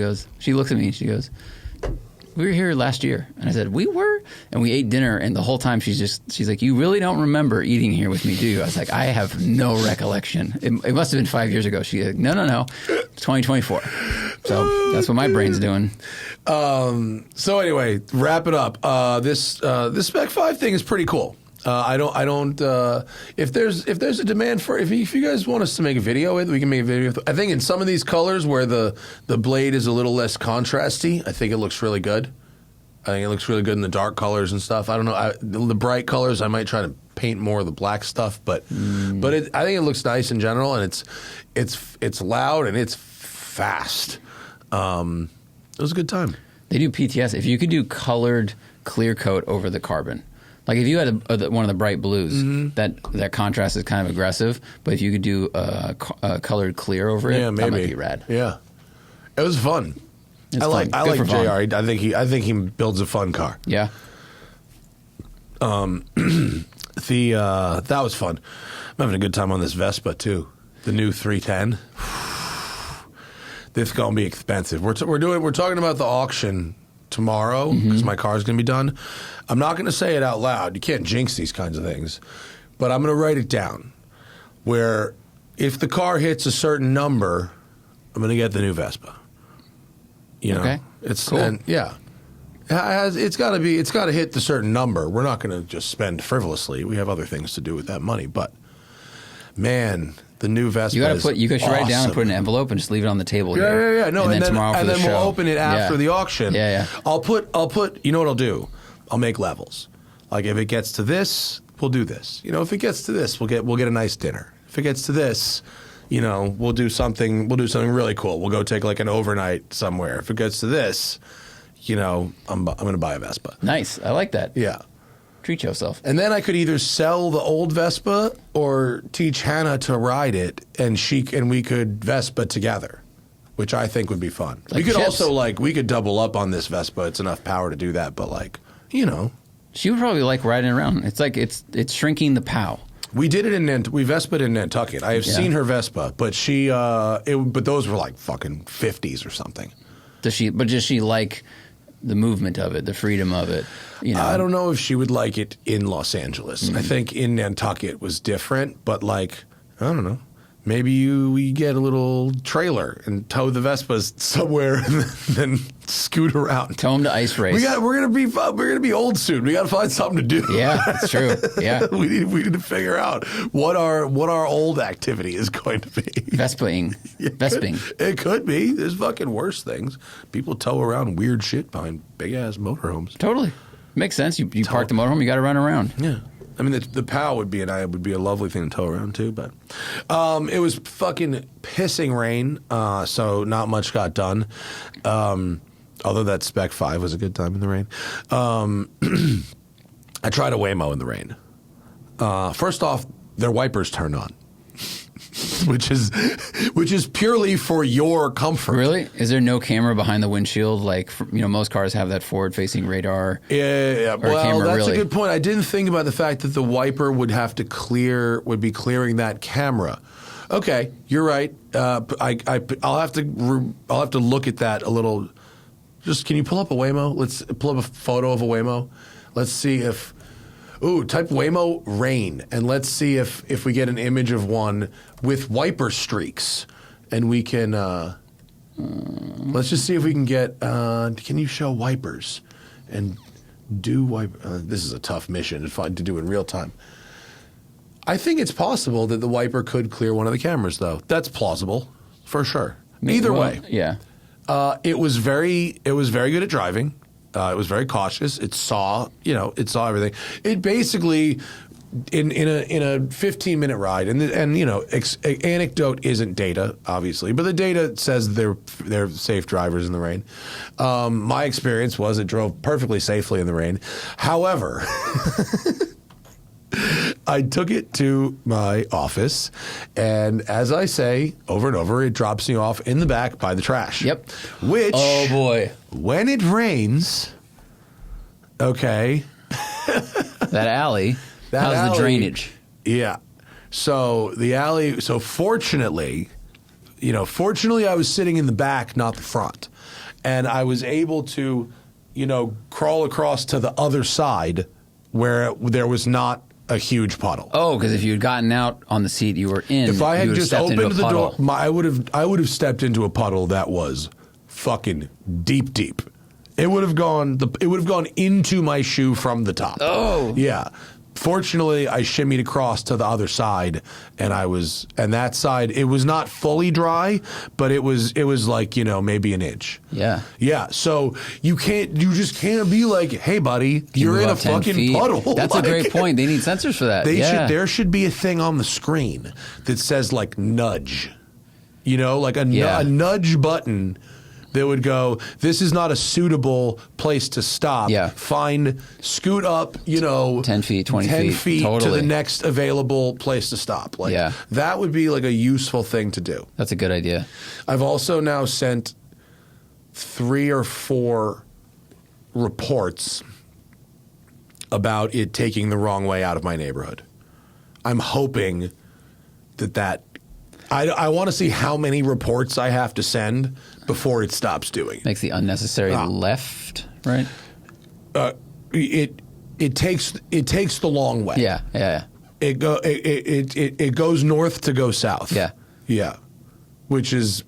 S2: looks at me, and she goes, we were here last year. And I said, we were? And we ate dinner, and the whole time she's like, you really don't remember eating here with me, do you? I was like, I have no recollection. It must have been 5 years ago. She's like, no, it's 2024. So that's what my brain's doing.
S1: So anyway, wrap it up. This Spec 5 thing is pretty cool. If there's a demand for if you guys want us to make a video with, we can make a video. I think in some of these colors where the blade is a little less contrasty, I think it looks really good. I think it looks really good in the dark colors and stuff. I don't know the bright colors. I might try to paint more of the black stuff, but I think it looks nice in general, and it's loud and it's fast. It was a good time.
S2: They do PTS. If you could do colored clear coat over the carbon. Like if you had one of the bright blues, that contrast is kind of aggressive. But if you could do a colored clear over it, that might be rad.
S1: Yeah, it was fun. I like JR. I think he builds a fun car.
S2: Yeah.
S1: That was fun. I'm having a good time on this Vespa too. The new 310. This is gonna be expensive. We're talking about the auction tomorrow because my car's going to be done. I'm not going to say it out loud. You can't jinx these kinds of things. But I'm going to write it down where if the car hits a certain number, I'm going to get the new Vespa.
S2: Okay.
S1: It's
S2: cool.
S1: And it's got to hit the certain number. We're not going to just spend frivolously. We have other things to do with that money. But man, the new Vespa
S2: you should write it down and put an envelope and just leave it on the table here.
S1: Yeah. No, and then tomorrow for the show. We'll open it after the auction.
S2: Yeah.
S1: I'll put. You know what I'll do? I'll make levels. Like if it gets to this, we'll do this. If it gets to this, we'll get a nice dinner. If it gets to this, we'll do something really cool. We'll go take like an overnight somewhere. If it gets to this, I'm going to buy a Vespa.
S2: Nice. I like that.
S1: Yeah.
S2: Treat yourself.
S1: And then I could either sell the old Vespa or teach Hannah to ride it, and we could Vespa together, which I think would be fun.
S2: Like
S1: we could
S2: chips.
S1: also we could double up on this Vespa. It's enough power to do that, but
S2: she would probably like riding around. It's like it's shrinking the POW.
S1: We did it we Vespa'd in Nantucket. I have seen her Vespa, but but those were like fucking 50s or something.
S2: Does she like the movement of it, the freedom of it. You know,
S1: I don't know if she would like it in Los Angeles. I think in Nantucket was different, but like, I don't know. Maybe we get a little trailer and tow the Vespas somewhere and then scoot around.
S2: Tow them to ice race.
S1: We're gonna be old soon. We got to find something to do.
S2: Yeah, that's true. Yeah,
S1: we need to figure out what our old activity is going to be.
S2: Vesping.
S1: It could be. There's fucking worse things. People tow around weird shit behind big ass motorhomes.
S2: Totally makes sense. You park the motorhome, you got to run around.
S1: Yeah. I mean, the POW would be a lovely thing to tow around too, but it was fucking pissing rain, so not much got done. Although that Spec 5 was a good time in the rain. I tried a Waymo in the rain. First off, their wipers turn on, which is purely for your comfort.
S2: Really? Is there no camera behind the windshield? Like, most cars have that forward-facing radar.
S1: Yeah. Well, that's
S2: really?
S1: a good point. I didn't think about the fact that the wiper would be clearing that camera. Okay, you're right. I'll have to look at that a little. Just can you pull up a Waymo? Let's pull up a photo of a Waymo. Let's see if. Ooh, type Waymo rain, and let's see if we get an image of one with wiper streaks, and we can. Let's just see if we can get. Can you show wipers, and do wipe? This is a tough mission to do in real time. I think it's possible that the wiper could clear one of the cameras, though. That's plausible, for sure. Either way,
S2: yeah.
S1: It was very good at driving. It was very cautious. It saw everything. It basically, in a 15-minute ride, and anecdote isn't data, obviously, but the data says they're safe drivers in the rain. My experience was it drove perfectly safely in the rain. However, I took it to my office, and as I say over and over, it drops me off in the back by the trash.
S2: Yep.
S1: Which,
S2: oh boy,
S1: when it rains, okay.
S2: How's the drainage?
S1: Yeah. So the alley. So fortunately, I was sitting in the back, not the front, and I was able to, crawl across to the other side where there was not a huge puddle.
S2: Oh, because if you had gotten out on the seat you were in,
S1: if I had just opened the door,
S2: puddle.
S1: I would have stepped into a puddle that was fucking deep. It would have gone into my shoe from the top.
S2: Oh,
S1: yeah. Fortunately, I shimmied across to the other side, and that side, it was not fully dry, but it was like, maybe an inch.
S2: Yeah.
S1: Yeah. So you just can't be like, hey, buddy, you're in a fucking puddle.
S2: That's a great point. They need sensors for that.
S1: There should be a thing on the screen that says like nudge, like a nudge button that would go, this is not a suitable place to stop.
S2: Yeah.
S1: Scoot up,
S2: 10 feet, 20 feet.
S1: To
S2: Totally.
S1: the next available place to stop. That would be like a useful thing to do.
S2: That's a good idea.
S1: I've also now sent 3 or 4 reports about it taking the wrong way out of my neighborhood. I'm hoping that I want to see how many reports I have to send before it stops doing.
S2: Makes the unnecessary left, right?
S1: It takes the long way.
S2: Yeah.
S1: It goes north to go south. Yeah. Which is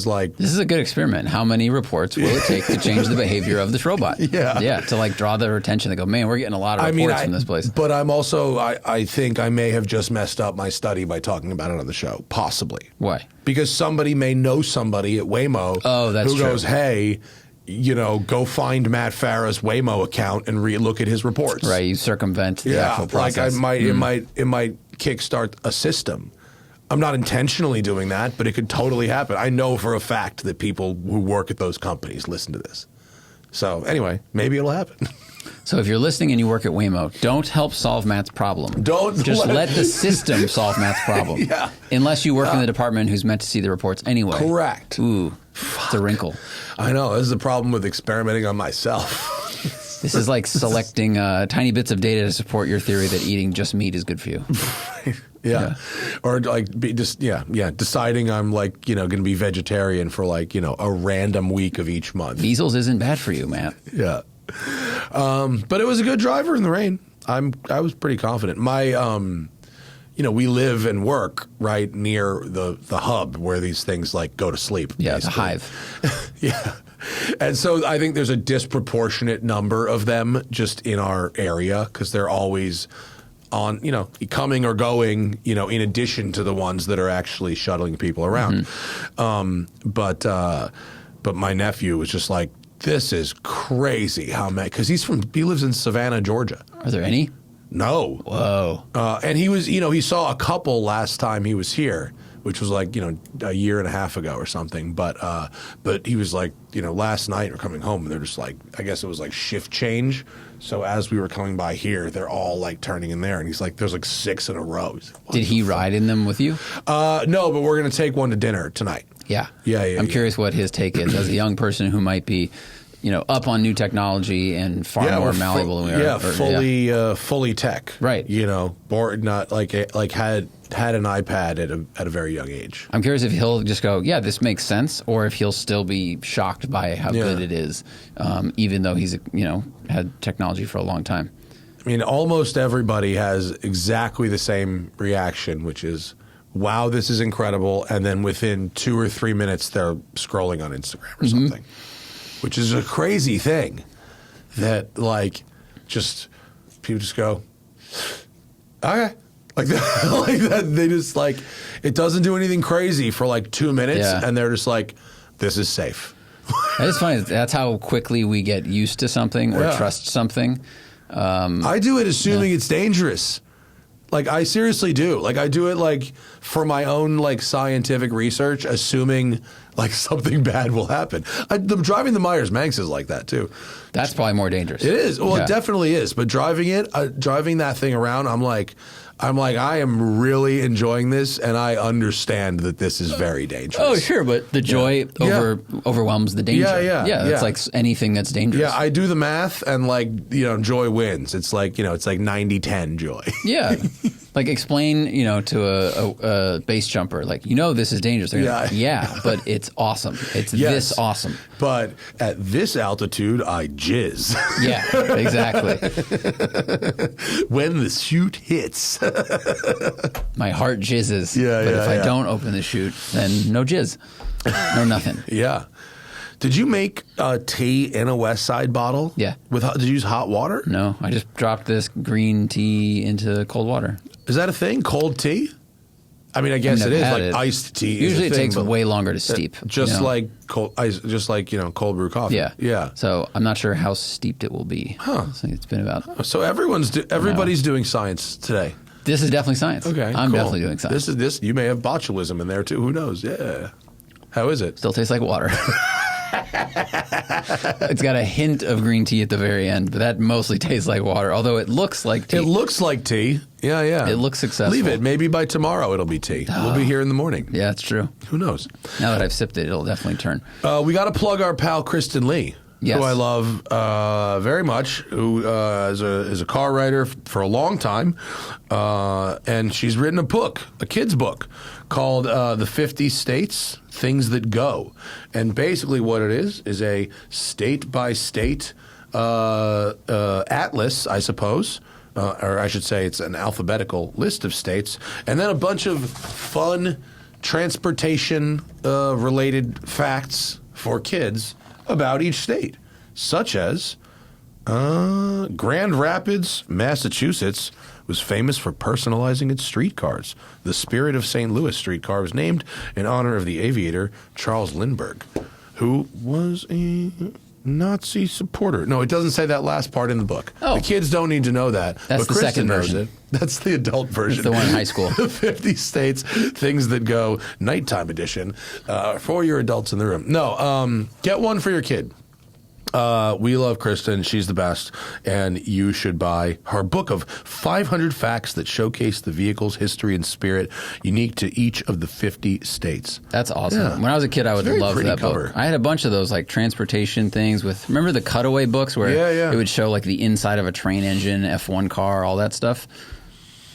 S1: like,
S2: this is a good experiment. How many reports will it take to change the behavior of this robot?
S1: Yeah.
S2: To draw their attention. They go, man, we're getting a lot of reports from this place.
S1: But I'm also, I think I may have just messed up my study by talking about it on the show. Possibly.
S2: Why?
S1: Because somebody may know somebody at Waymo who goes, hey, go find Matt Farah's Waymo account and look at his reports.
S2: Right. You circumvent the actual process.
S1: Like it might kickstart a system. I'm not intentionally doing that, but it could totally happen. I know for a fact that people who work at those companies listen to this. So anyway, maybe it'll happen.
S2: So if you're listening and you work at Waymo, don't help solve Matt's problem. Just let the system solve Matt's problem.
S1: Yeah.
S2: Unless you work in the department who's meant to see the reports anyway.
S1: Correct.
S2: Ooh, it's a wrinkle.
S1: I know. This is the problem with experimenting on myself.
S2: This is like selecting tiny bits of data to support your theory that eating just meat is good for you.
S1: Yeah. Or like deciding I'm like, going to be vegetarian for like, a random week of each month.
S2: Measles isn't bad for you, Matt.
S1: Yeah. But it was a good driver in the rain. I was pretty confident. My, we live and work right near the hub where these things like go to sleep.
S2: Yeah,
S1: basically.
S2: the hive.
S1: Yeah. And so I think there's a disproportionate number of them just in our area because they're always on, coming or going, in addition to the ones that are actually shuttling people around. But my nephew was just like, this is crazy how many, because he lives in Savannah, Georgia.
S2: Are there any?
S1: No.
S2: Whoa.
S1: And he was, he saw a couple last time he was here, which was like, a year and a half ago or something. But he was like, last night or coming home, and they're just like, I guess it was like shift change. So as we were coming by here, they're all like turning in there. And he's like, there's like 6 in a row. Like,
S2: did he ride in them with you?
S1: No, but we're going to take one to dinner tonight.
S2: Yeah.
S1: Yeah.
S2: I'm curious what his take is as a young person who might be, up on new technology and far more malleable than we are.
S1: Yeah, fully tech.
S2: Right.
S1: Bored, not like had an iPad at a very young age.
S2: I'm curious if he'll just go, yeah, this makes sense, or if he'll still be shocked by how good it is, even though he's had technology for a long time.
S1: I mean, almost everybody has exactly the same reaction, which is, wow, this is incredible. And then within 2 or 3 minutes, they're scrolling on Instagram or something, which is a crazy thing that, like, just people just go, okay. Like that, like that. They just, like, it doesn't do anything crazy for like 2 minutes. And they're just like, this is safe.
S2: It's funny. That's how quickly we get used to something or trust something.
S1: I do it assuming it's dangerous. Like, I seriously do. Like, I do it, like, for my own, like, scientific research, assuming, like, something bad will happen. Driving the Myers-Manx is like that, too.
S2: That's probably more dangerous.
S1: It is. Well, it definitely is. But driving that thing around, I'm like, I am really enjoying this, and I understand that this is very dangerous.
S2: Oh, sure, but the joy overwhelms the danger. Yeah, it's like anything that's dangerous.
S1: Yeah, I do the math, and, like, joy wins. It's like, it's like 90-10 joy.
S2: Yeah. Like, explain, to a base jumper, like, this is dangerous. They're like, yeah, but it's awesome. It's this awesome.
S1: But at this altitude, I jizz.
S2: Yeah, exactly.
S1: When the chute hits.
S2: My heart jizzes.
S1: Yeah,
S2: but if I don't open the chute, then no jizz. No nothing.
S1: Yeah. Did you make tea in a West Side bottle?
S2: Yeah.
S1: Did you use hot water?
S2: No, I just dropped this green tea into cold water.
S1: Is that a thing? Cold tea? I mean, I guess it is. Like iced tea.
S2: Usually
S1: is a
S2: it
S1: thing,
S2: takes way longer to steep.
S1: Just like cold ice, just like cold brew coffee.
S2: Yeah.
S1: Yeah.
S2: So I'm not sure how steeped it will be. Huh. I think it's been about.
S1: So everybody's doing science today.
S2: This is definitely science.
S1: Okay.
S2: I'm definitely doing science.
S1: This. You may have botulism in there too. Who knows? Yeah. How is it?
S2: Still tastes like water. It's got a hint of green tea at the very end, but that mostly tastes like water, although it looks like tea.
S1: It looks like tea. Yeah.
S2: It looks successful.
S1: Leave it. Maybe by tomorrow it'll be tea. We'll be here in the morning.
S2: Yeah, it's true.
S1: Who knows?
S2: Now that I've sipped it, it'll definitely turn.
S1: We got to plug our pal Kristen Lee.
S2: Yes.
S1: Who I love very much, who is a car writer for a long time. And she's written a kid's book, called The 50 States, Things That Go. And basically what it is a state-by-state atlas, I suppose. Or I should say it's an alphabetical list of states. And then a bunch of fun transportation-related facts for kids about each state, such as Grand Rapids, Massachusetts was famous for personalizing its streetcars. The Spirit of St. Louis streetcar was named in honor of the aviator Charles Lindbergh, who was a Nazi supporter. No, it doesn't say that last part in the book.
S2: Oh.
S1: The kids don't need to know that.
S2: That's
S1: but
S2: the
S1: Kristen
S2: second
S1: knows
S2: version.
S1: it. That's the adult version.
S2: That's the one in high school.
S1: The 50 States, Things That Go, Nighttime Edition, for your adults in the room. No, get one for your kid. We love Kristen. She's the best. And you should buy her book of 500 facts that showcase the vehicle's history and spirit unique to each of the 50 states.
S2: That's awesome. Yeah. When I was a kid, I would love that cover. Book. I had a bunch of those like transportation things with, remember the cutaway books where it would show like the inside of a train engine, F1 car, all that stuff?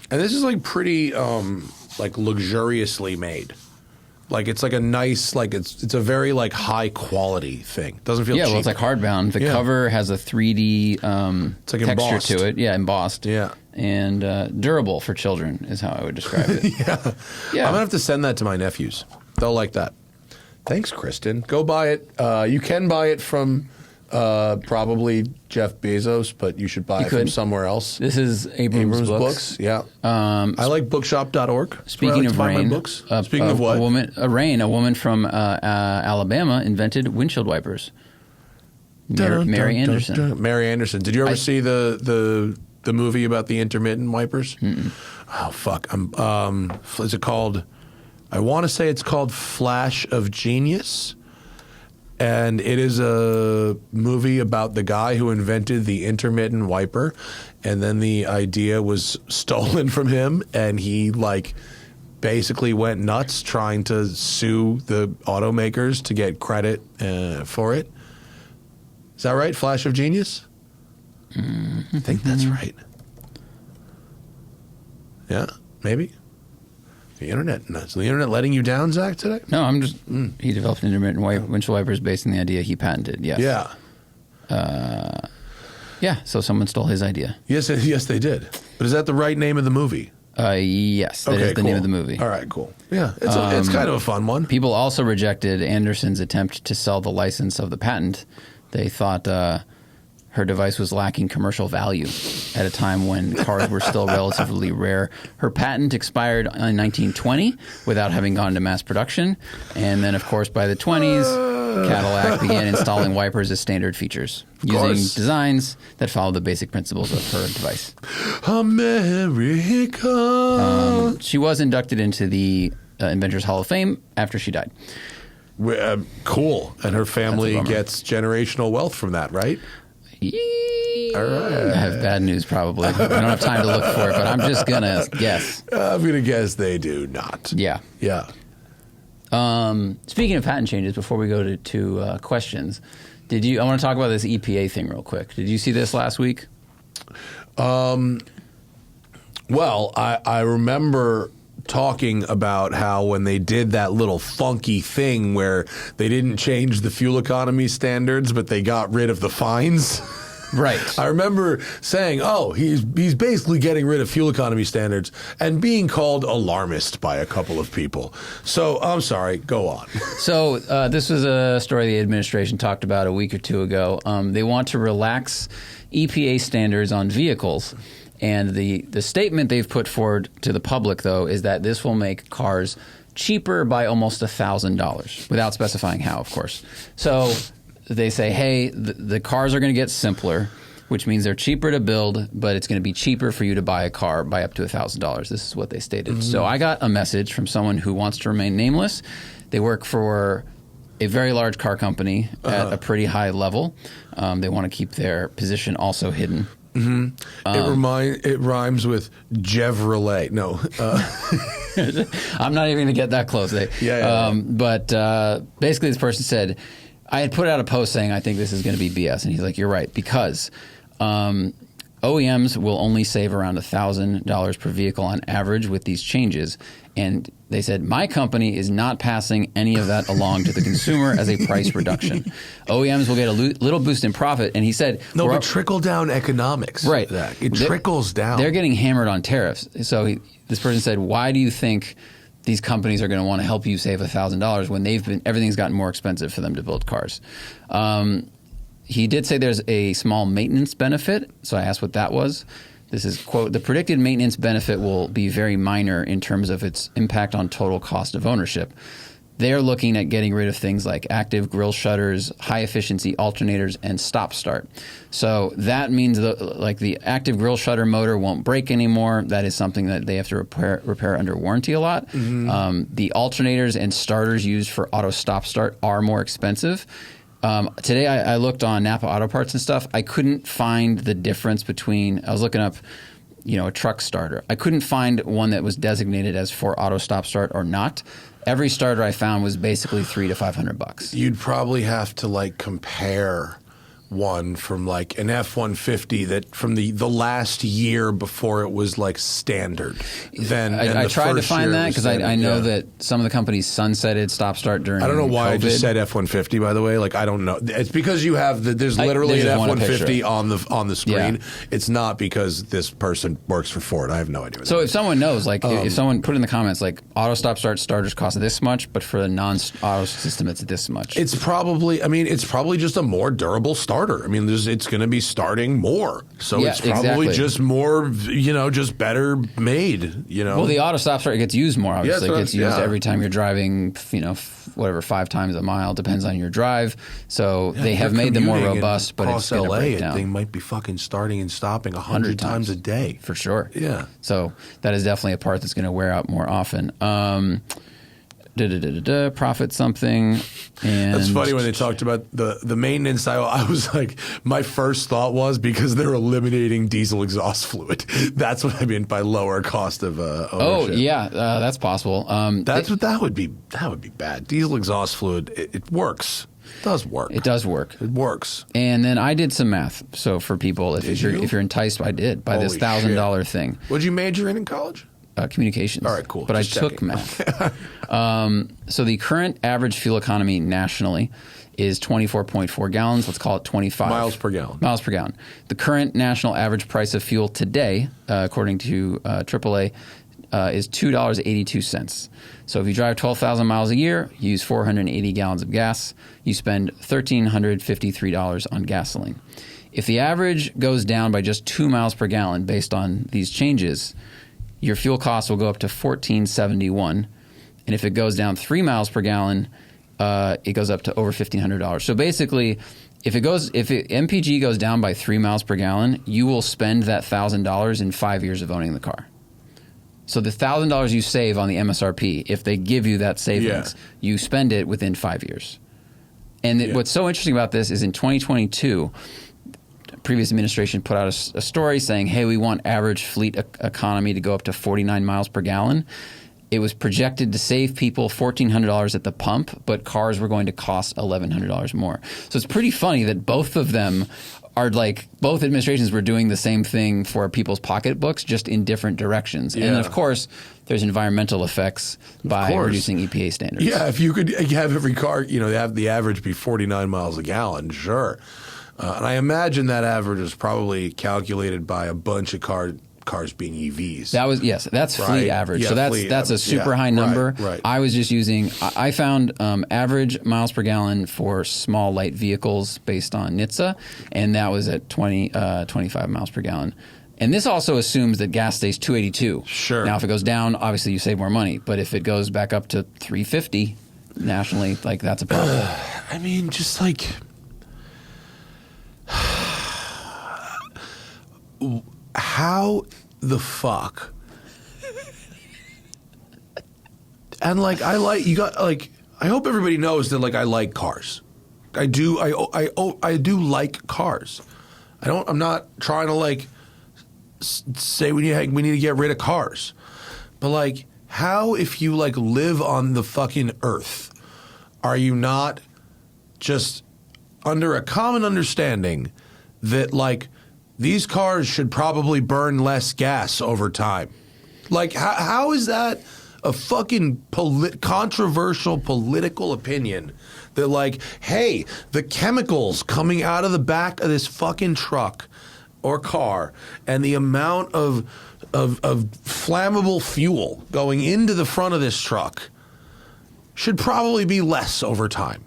S1: And this is like pretty like luxuriously made. Like it's like a nice, like it's a very like high quality thing. Doesn't feel cheap.
S2: Well, it's like hardbound. The cover has a 3D
S1: it's like
S2: texture
S1: embossed.
S2: to it. Yeah, embossed.
S1: Yeah.
S2: And durable for children is how I would describe it.
S1: Yeah. I'm going to have to send that to my nephews. They'll like that. Thanks, Kristen. Go buy it. You can buy it from probably Jeff Bezos, but you should buy it from somewhere else.
S2: This is Abrams Books.
S1: Yeah. I like bookshop.org.
S2: Speaking of rain.
S1: Speaking of what?
S2: A woman from Alabama invented windshield wipers. Mary Anderson.
S1: Mary Anderson. Did you ever see the movie about the intermittent wipers?
S2: Mm-mm.
S1: Oh, fuck. Is it called, I want to say it's called Flash of Genius. And it is a movie about the guy who invented the intermittent wiper, and then the idea was stolen from him, and he like basically went nuts trying to sue the automakers to get credit for it. Is that right? Flash of Genius?
S2: Mm-hmm.
S1: I think that's right. Yeah, maybe. The internet. Is the internet letting you down, Zach, today?
S2: No, I'm just... He developed intermittent windshield wipers based on the idea he patented, yes.
S1: Yeah.
S2: Yeah, so someone stole his idea.
S1: Yes, they did. But is that the right name of the movie?
S2: Yes, that is the name of the movie.
S1: All right, cool. Yeah, it's kind of a fun one.
S2: People also rejected Anderson's attempt to sell the license of the patent. They thought her device was lacking commercial value at a time when cars were still relatively rare. Her patent expired in 1920 without having gone to mass production. And then, of course, by the 20s, Cadillac began installing wipers as standard features, using designs that followed the basic principles of her device.
S1: America.
S2: She was inducted into the Inventors Hall of Fame after she died.
S1: Cool. And her family gets generational wealth from that, right?
S2: All right. I have bad news, probably. I don't have time to look for it, but I'm just going to guess.
S1: I'm going to guess they do not.
S2: Yeah.
S1: Yeah.
S2: Speaking of patent changes, before we go to questions, I want to talk about this EPA thing real quick. Did you see this last week?
S1: Well, I remember talking about how when they did that little funky thing where they didn't change the fuel economy standards, but they got rid of the fines.
S2: Right.
S1: I remember saying, he's basically getting rid of fuel economy standards and being called alarmist by a couple of people. So I'm sorry, go on.
S2: So this was a story the administration talked about a week or two ago. They want to relax EPA standards on vehicles. And the statement they've put forward to the public, though, is that this will make cars cheaper by almost $1,000, without specifying how, of course. So they say, hey, the cars are going to get simpler, which means they're cheaper to build, but it's going to be cheaper for you to buy a car by up to $1,000. This is what they stated. Mm-hmm. So I got a message from someone who wants to remain nameless. They work for a very large car company at a pretty high level. They want to keep their position also hidden.
S1: Mm-hmm. It rhymes with Chevrolet. No,
S2: I'm not even going to get that close. But basically, this person said, I had put out a post saying I think this is going to be BS, and he's like, "You're right," because OEMs will only save around $1,000 per vehicle on average with these changes. And they said, my company is not passing any of that along to the consumer as a price reduction. OEMs will get a little boost in profit. And he said...
S1: No, but trickle-down economics.
S2: Right.
S1: It trickles down.
S2: They're getting hammered on tariffs. So this person said, why do you think these companies are going to want to help you save $1,000 when everything's gotten more expensive for them to build cars? He did say there's a small maintenance benefit. So I asked what that was. This is, quote, the predicted maintenance benefit will be very minor in terms of its impact on total cost of ownership. They're looking at getting rid of things like active grille shutters, high-efficiency alternators, and stop-start. So that means the active grille shutter motor won't break anymore. That is something that they have to repair under warranty a lot. Mm-hmm. The alternators and starters used for auto stop-start are more expensive. Today I looked on Napa Auto Parts and stuff. I couldn't find the difference between. I was looking up, a truck starter. I couldn't find one that was designated as for auto stop start or not. Every starter I found was basically $300 to $500.
S1: You'd probably have to compare one from an F-150 that from the last year before it was standard. Then
S2: I tried to find that because I know that some of the companies sunsetted stop start during.
S1: I don't know why
S2: COVID.
S1: I just said F-150. By the way, I don't know. It's because you have there's literally an F-150 on the screen. Yeah. It's not because this person works for Ford. I have no idea.
S2: So if someone knows, if someone put in the comments auto stop start starters cost this much, but for the non-auto system it's this much.
S1: It's probably just a more durable starter. It's going to be starting more. So it's probably just more, just better made,
S2: Well, the auto stop start gets used more, obviously. It gets used every time you're driving, 5 times a mile, depends on your drive. So they have made them more robust, but it's going to break down.
S1: They might be fucking starting and stopping 100 times a day.
S2: For sure.
S1: Yeah.
S2: So that is definitely a part that's going to wear out more often. Profit something. And
S1: that's funny when they talked about the maintenance. I was my first thought was because they're eliminating diesel exhaust fluid. That's what I meant by lower cost of ownership.
S2: Oh yeah, that's possible.
S1: That would be bad. Diesel exhaust fluid, it works. It does work.
S2: It does work.
S1: It works.
S2: And then I did some math. So for people, if you're enticed, I did by this $1,000 thing.
S1: What'd you major in college?
S2: Communications.
S1: All right, cool.
S2: But just I took math. So the current average fuel economy nationally is 24.4 gallons. Let's call it 25.
S1: Miles per gallon.
S2: Miles per gallon. The current national average price of fuel today, according to AAA, is $2.82. So if you drive 12,000 miles a year, you use 480 gallons of gas, you spend $1,353 on gasoline. If the average goes down by just 2 miles per gallon based on these changes, your fuel cost will go up to $14.71, and if it goes down 3 miles per gallon, it goes up to over $1,500. So basically, if MPG goes down by 3 miles per gallon, you will spend that $1,000 in 5 years of owning the car. So the $1,000 you save on the MSRP, if they give you that savings, you spend it within 5 years. And what's so interesting about this is in 2022. Previous administration put out a story saying, hey, we want average fleet economy to go up to 49 miles per gallon. It was projected to save people $1,400 at the pump, but cars were going to cost $1,100 more. So it's pretty funny that both of them are both administrations were doing the same thing for people's pocketbooks, just in different directions. Yeah. And of course, there's environmental effects by reducing EPA standards.
S1: Yeah, if you could have every car, have the average be 49 miles a gallon, sure. And I imagine that average is probably calculated by a bunch of cars being EVs.
S2: That's fleet average. Yeah, so that's a super high number.
S1: Right.
S2: I was just using. I found average miles per gallon for small light vehicles based on NHTSA, and that was at 25 miles per gallon. And this also assumes that gas stays 282.
S1: Sure.
S2: Now, if it goes down, obviously you save more money. But if it goes back up to 350 nationally, that's a problem.
S1: How the fuck? And I hope everybody knows that I like cars. I do like cars. I'm not trying to say we need to get rid of cars. But how, if you live on the fucking earth, are you not just under a common understanding that these cars should probably burn less gas over time? How is that a fucking controversial political opinion that hey, the chemicals coming out of the back of this fucking truck or car and the amount of flammable fuel going into the front of this truck should probably be less over time?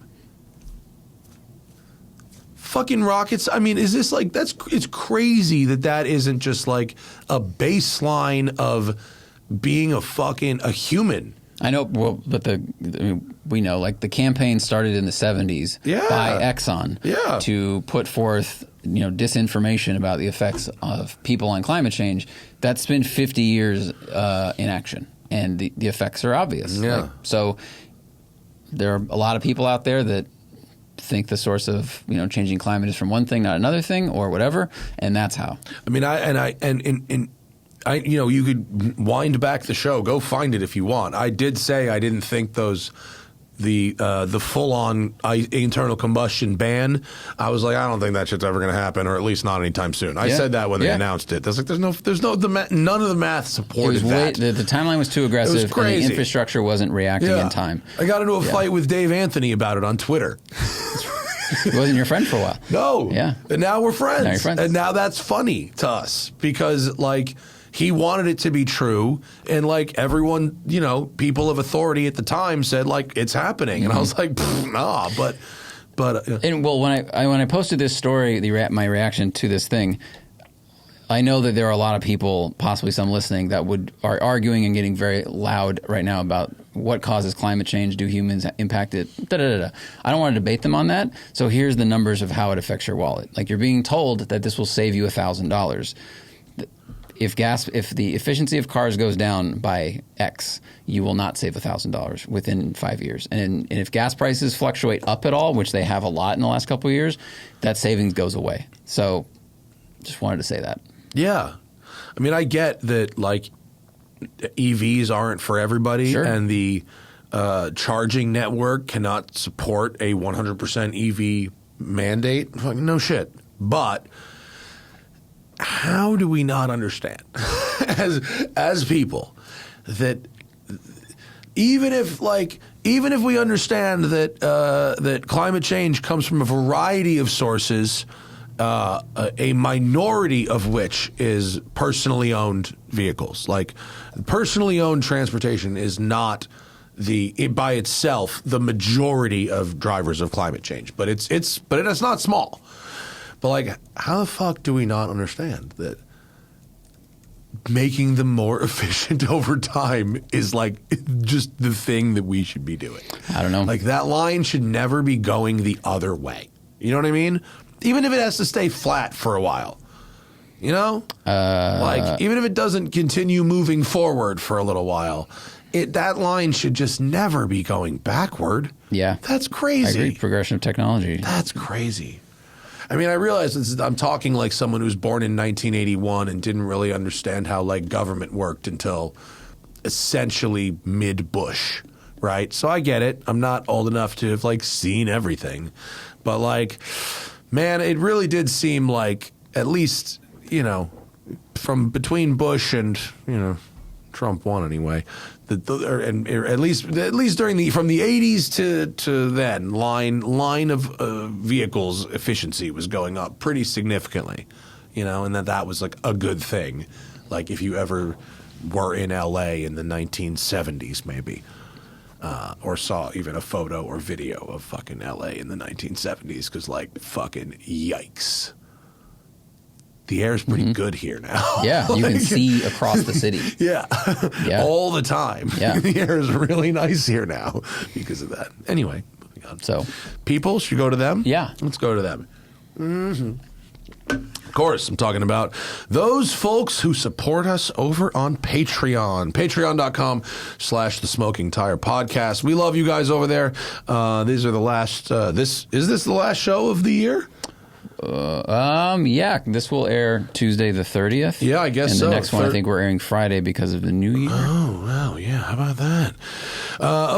S1: Fucking rockets. Is this it's crazy that isn't just a baseline of being a human. I
S2: know, well, but we know the campaign started in the 70s by Exxon to put forth disinformation about the effects of people on climate change. That's been 50 years in action, and the effects are obvious.
S1: Yeah.
S2: So there are a lot of people out there that think the source of changing climate is from one thing, not another thing, or whatever, and that's how. I mean,
S1: you could wind back the show, go find it if you want. I did say I didn't think the full-on internal combustion ban, I was like, I don't think that shit's ever going to happen, or at least not anytime soon. I said that when they announced it. I was like, none of the math supported that.
S2: The timeline was too aggressive,
S1: it was crazy.
S2: And the infrastructure wasn't reacting in time.
S1: I got into a fight with Dave Anthony about it on Twitter.
S2: He wasn't your friend for a while.
S1: No.
S2: Yeah.
S1: And now we're friends.
S2: Now you're friends.
S1: And now that's funny to us because, he wanted it to be true, and everyone, people of authority at the time said it's happening, and I was like, nah, but.
S2: And when I posted this story, my reaction to this thing, I know that there are a lot of people, possibly some listening, that are arguing and getting very loud right now about what causes climate change, do humans impact it, I don't want to debate them on that. So here's the numbers of how it affects your wallet. You're being told that this will save you $1,000. If the efficiency of cars goes down by X, you will not save $1,000 within 5 years. And if gas prices fluctuate up at all, which they have a lot in the last couple of years, that savings goes away. So just wanted to say that. Yeah.
S1: I mean, I get that EVs aren't for everybody,
S2: sure.
S1: And the charging network cannot support a 100% EV mandate. No shit. But how do we not understand as people that even if we understand that climate change comes from a variety of sources, a minority of which is personally owned vehicles, personally owned transportation is not by itself the majority of drivers of climate change, but it's not small. But how the fuck do we not understand that making them more efficient over time is just the thing that we should be doing?
S2: I don't know.
S1: That line should never be going the other way. You know what I mean? Even if it has to stay flat for a while. Even if it doesn't continue moving forward for a little while, that line should just never be going backward.
S2: Yeah.
S1: That's crazy.
S2: I agree. Progression of technology.
S1: That's crazy. I mean, I realize I'm talking like someone who's born in 1981 and didn't really understand how government worked until essentially mid-Bush, right? So I get it. I'm not old enough to have seen everything, but man, it really did seem at least from between Bush and Trump won anyway. At least during from the 80s to then, line of vehicles efficiency was going up pretty significantly, and that was a good thing. If you ever were in LA in the 1970s, maybe, or saw even a photo or video of fucking LA in the 1970s, because fucking yikes. The air's pretty good here now.
S2: Yeah, you can see across the city.
S1: Yeah. All the time.
S2: Yeah.
S1: The air is really nice here now because of that. Anyway, moving on.
S2: So,
S1: people, should we go to them?
S2: Yeah.
S1: Let's go to them. Mm-hmm. Of course, I'm talking about those folks who support us over on Patreon. Patreon.com/The Smoking Tire Podcast. We love you guys over there. These are the last, is this the last show of the year?
S2: Yeah, this will air Tuesday the 30th.
S1: Yeah, I guess so.
S2: And the next one, I think we're airing Friday because of the new year.
S1: Oh, wow, yeah, how about that?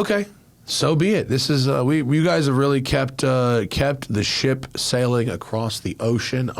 S1: Okay, so be it. This is you guys have really kept the ship sailing across the ocean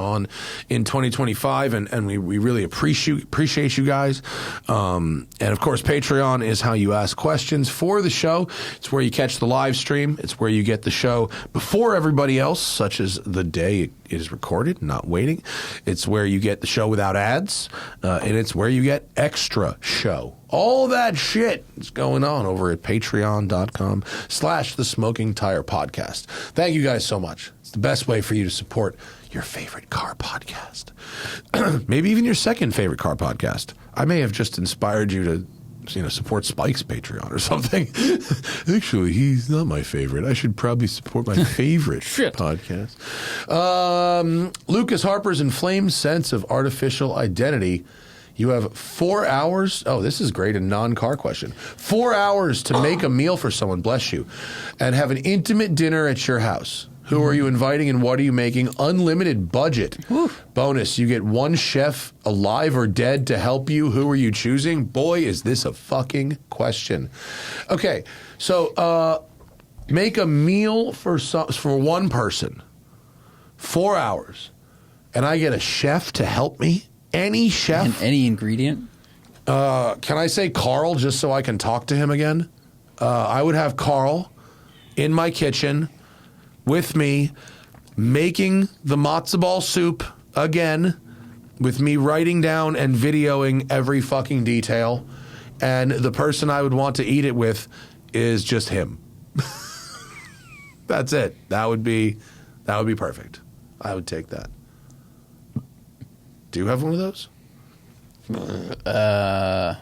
S1: in 2025, and we really appreciate you guys. And of course, Patreon is how you ask questions for the show. It's where you catch the live stream. It's where you get the show before everybody else, such as the day it is recorded, not waiting. It's where you get the show without ads, and it's where you get extra show. All that shit is going on over at patreon.com/The Smoking Tire Podcast. Thank you guys so much. It's the best way for you to support your favorite car podcast. Maybe even your second favorite car podcast. I may have just inspired you to support Spike's Patreon or something. Actually, he's not my favorite. I should probably support my favorite podcast. Lucas Harper's inflamed sense of artificial identity. You have 4 hours. Oh, this is great. A non-car question. 4 hours to make a meal for someone, bless you, and have an intimate dinner at your house. Who are you inviting and what are you making? Unlimited budget.
S2: Woo.
S1: Bonus, you get one chef, alive or dead, to help you. Who are you choosing? Boy, is this a fucking question. Okay, so make a meal for one person, 4 hours, and I get a chef to help me? Any chef?
S2: And any ingredient?
S1: Can I say Carl just so I can talk to him again? I would have Carl in my kitchen with me making the matzo ball soup again, with me writing down and videoing every fucking detail. And the person I would want to eat it with is just him. That's it. That would be perfect. I would take that. Do you have one of those?
S2: I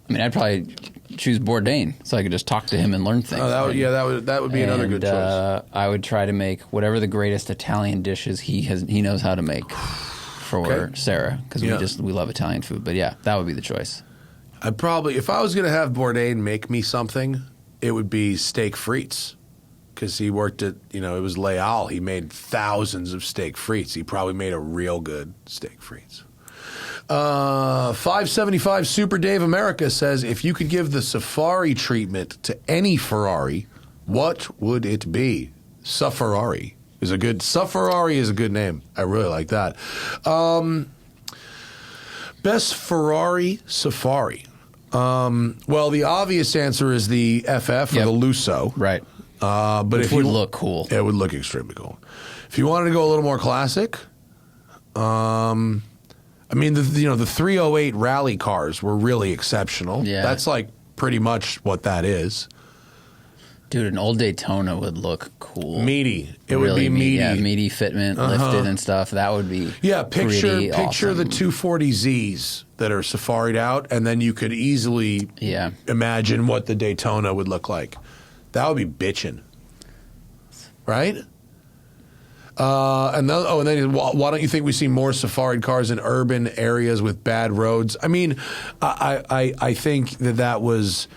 S2: mean, I'd probably choose Bourdain so I could just talk to him and learn things.
S1: Oh, that would be another good choice.
S2: I would try to make whatever the greatest Italian dishes he knows how to make for Sarah, because we love Italian food. But yeah, that would be the choice.
S1: I'd probably, if I was going to have Bourdain make me something, it would be steak frites. Because he worked at, it was Leal. He made thousands of steak frites. He probably made a real good steak frites. 575 Super Dave America says, if you could give the Safari treatment to any Ferrari, what would it be? Safari is a good name. I really like that. Best Ferrari Safari. Well, the obvious answer is the FF or the Lusso.
S2: Right.
S1: But
S2: it would look cool.
S1: It would look extremely cool. If you wanted to go a little more classic, the 308 rally cars were really exceptional.
S2: Yeah.
S1: That's like pretty much what that is.
S2: Dude, an old Daytona would look cool.
S1: Meaty. It would be meaty.
S2: Yeah, meaty fitment, lifted and stuff. That would be
S1: picture
S2: awesome.
S1: the 240Zs that are safaried out, and then you could easily imagine what the Daytona would look like. That would be bitchin'. Right? And then why don't you think we see more safari cars in urban areas with bad roads? I mean, I think that was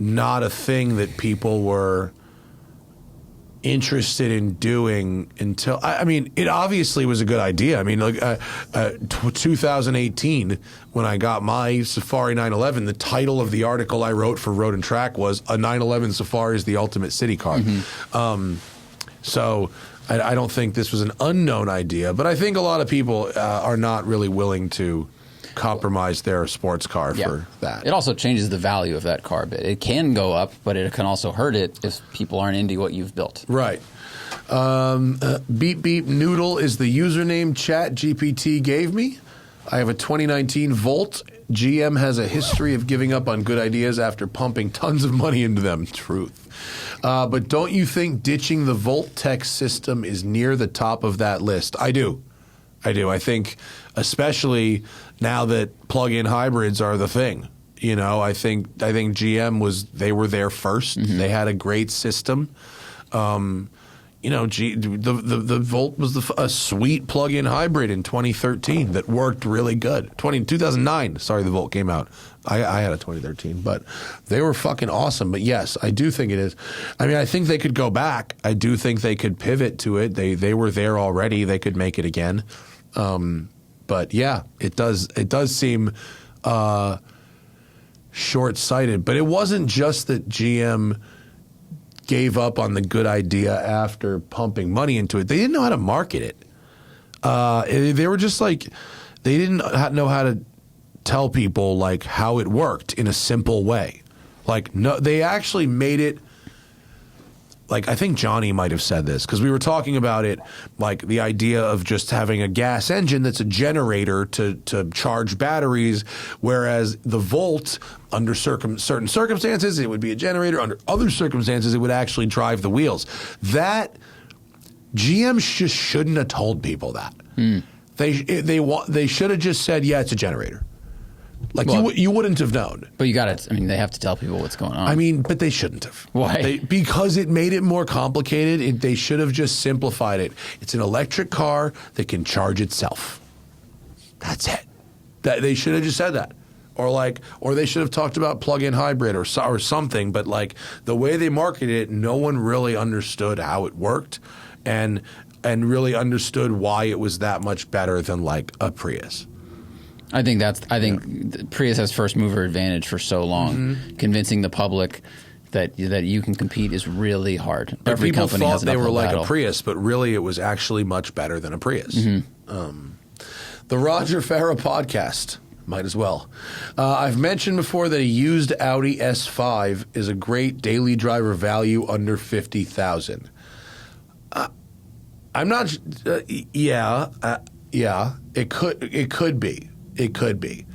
S1: not a thing that people were interested in doing until, it obviously was a good idea. I mean, 2018, when I got my Safari 911, the title of the article I wrote for Road and Track was "A 911 Safari is the ultimate city car." Mm-hmm. So I don't think this was an unknown idea, but I think a lot of people are not really willing to compromise their sports car for that. It
S2: also changes the value of that car a bit. It can go up, but it can also hurt it if people aren't into what you've built.
S1: Right. Beep Beep Noodle is the username ChatGPT gave me. I have a 2019 Volt. GM has a history of giving up on good ideas after pumping tons of money into them. Truth. But don't you think ditching the Volt tech system is near the top of that list? I do. I think, especially now that plug-in hybrids are the thing. I think GM they were there first. Mm-hmm. They had a great system. The Volt was a sweet plug-in hybrid in 2013 that worked really good. 2009, the Volt came out. I had a 2013, but they were fucking awesome. But yes, I do think it is. I mean, I think they could go back. I do think they could pivot to it. They were there already. They could make it again. But yeah, it does seem short-sighted. But it wasn't just that GM gave up on the good idea after pumping money into it. They didn't know how to market it. They were just like, they didn't know how to tell people like how it worked in a simple way. Like, no, they actually made it. Like, I think Johnny might have said this because we were talking about it, like the idea of just having a gas engine that's a generator to charge batteries, whereas the Volt, under certain circumstances, it would be a generator. Under other circumstances, it would actually drive the wheels. That GM just shouldn't have told people that. They should have just said, yeah, it's a generator. Like, you wouldn't have known.
S2: But you got to, they have to tell people what's going on.
S1: But they shouldn't have.
S2: Why?
S1: Because it made it more complicated. They should have just simplified it. It's an electric car that can charge itself. That's it. They should have just said that. or they should have talked about plug-in hybrid or something. But like the way they marketed it, no one really understood how it worked, and really understood why it was that much better than like a Prius.
S2: I think Prius has first mover advantage for so long. Convincing the public that you can compete is really hard.
S1: But
S2: Every
S1: people
S2: company
S1: thought
S2: has an
S1: they were
S2: uphill
S1: like
S2: battle.
S1: a Prius, but really it was actually much better than a Prius. The Roger Farah podcast, might as well. I've mentioned before that a used Audi S5 is a great daily driver value under $50,000. I'm not. Yeah, it could be. It could be.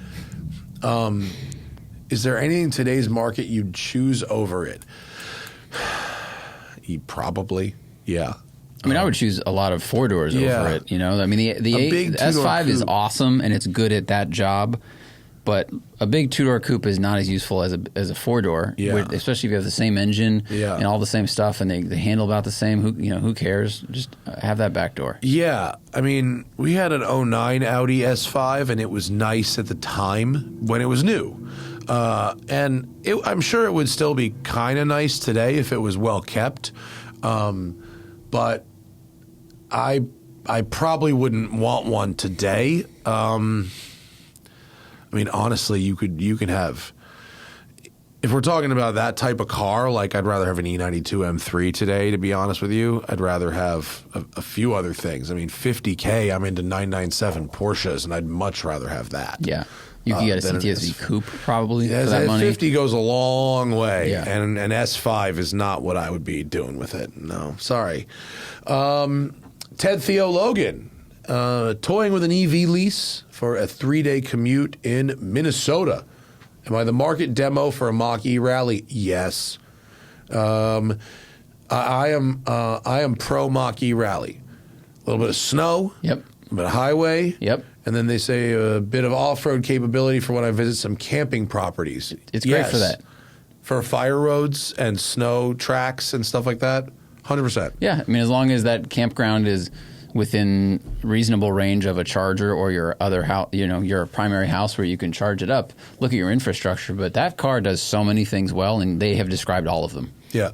S1: Is there anything in today's market you'd choose over it? Probably, yeah.
S2: I mean, I would choose a lot of four-doors over it, you know? I mean, the S5 is awesome, and it's good at that job, but a big two-door coupe is not as useful as a four-door, especially if you have the same engine and all the same stuff, and they handle about the same. Who cares? Just have that back door.
S1: Yeah. I mean, we had an 09 Audi S5, and it was nice at the time when it was new. And I'm sure it would still be kind of nice today if it was well kept. But I probably wouldn't want one today. I mean, honestly, you can have, if we're talking about that type of car, like I'd rather have an E92 M3 today, to be honest with you. I'd rather have a few other things. I mean, $50K, I'm into 997 Porsches, and I'd much rather have that.
S2: Yeah. You can get a CTSV coupe probably for that money.
S1: 50 goes a long way,
S2: Yeah.
S1: and an S5 is not what I would be doing with it. No, sorry. Ted Theo Logan, toying with an EV lease for a 3-day commute in Minnesota. Am I the market demo for a Mach-E rally? Yes. I am pro Mach-E rally. A little bit of snow.
S2: Yep.
S1: A bit of highway.
S2: Yep.
S1: And then they say a bit of off-road capability for when I visit some camping properties.
S2: It's great for that.
S1: For fire roads and snow tracks and stuff like that, 100%.
S2: Yeah, I mean, as long as that campground is within reasonable range of a charger or your other house, your primary house where you can charge it up. Look at your infrastructure, but that car does so many things well, and they have described all of them.
S1: Yeah.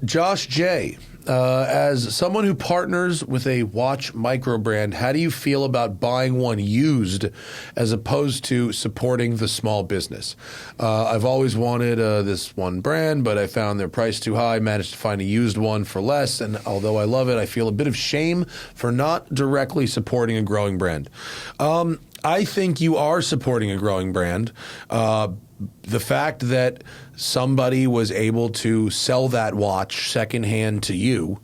S1: Josh J. As someone who partners with a watch micro brand, how do you feel about buying one used as opposed to supporting the small business? I've always wanted this one brand, but I found their price too high, managed to find a used one for less, and although I love it, I feel a bit of shame for not directly supporting a growing brand. I think you are supporting a growing brand. The fact that somebody was able to sell that watch secondhand to you,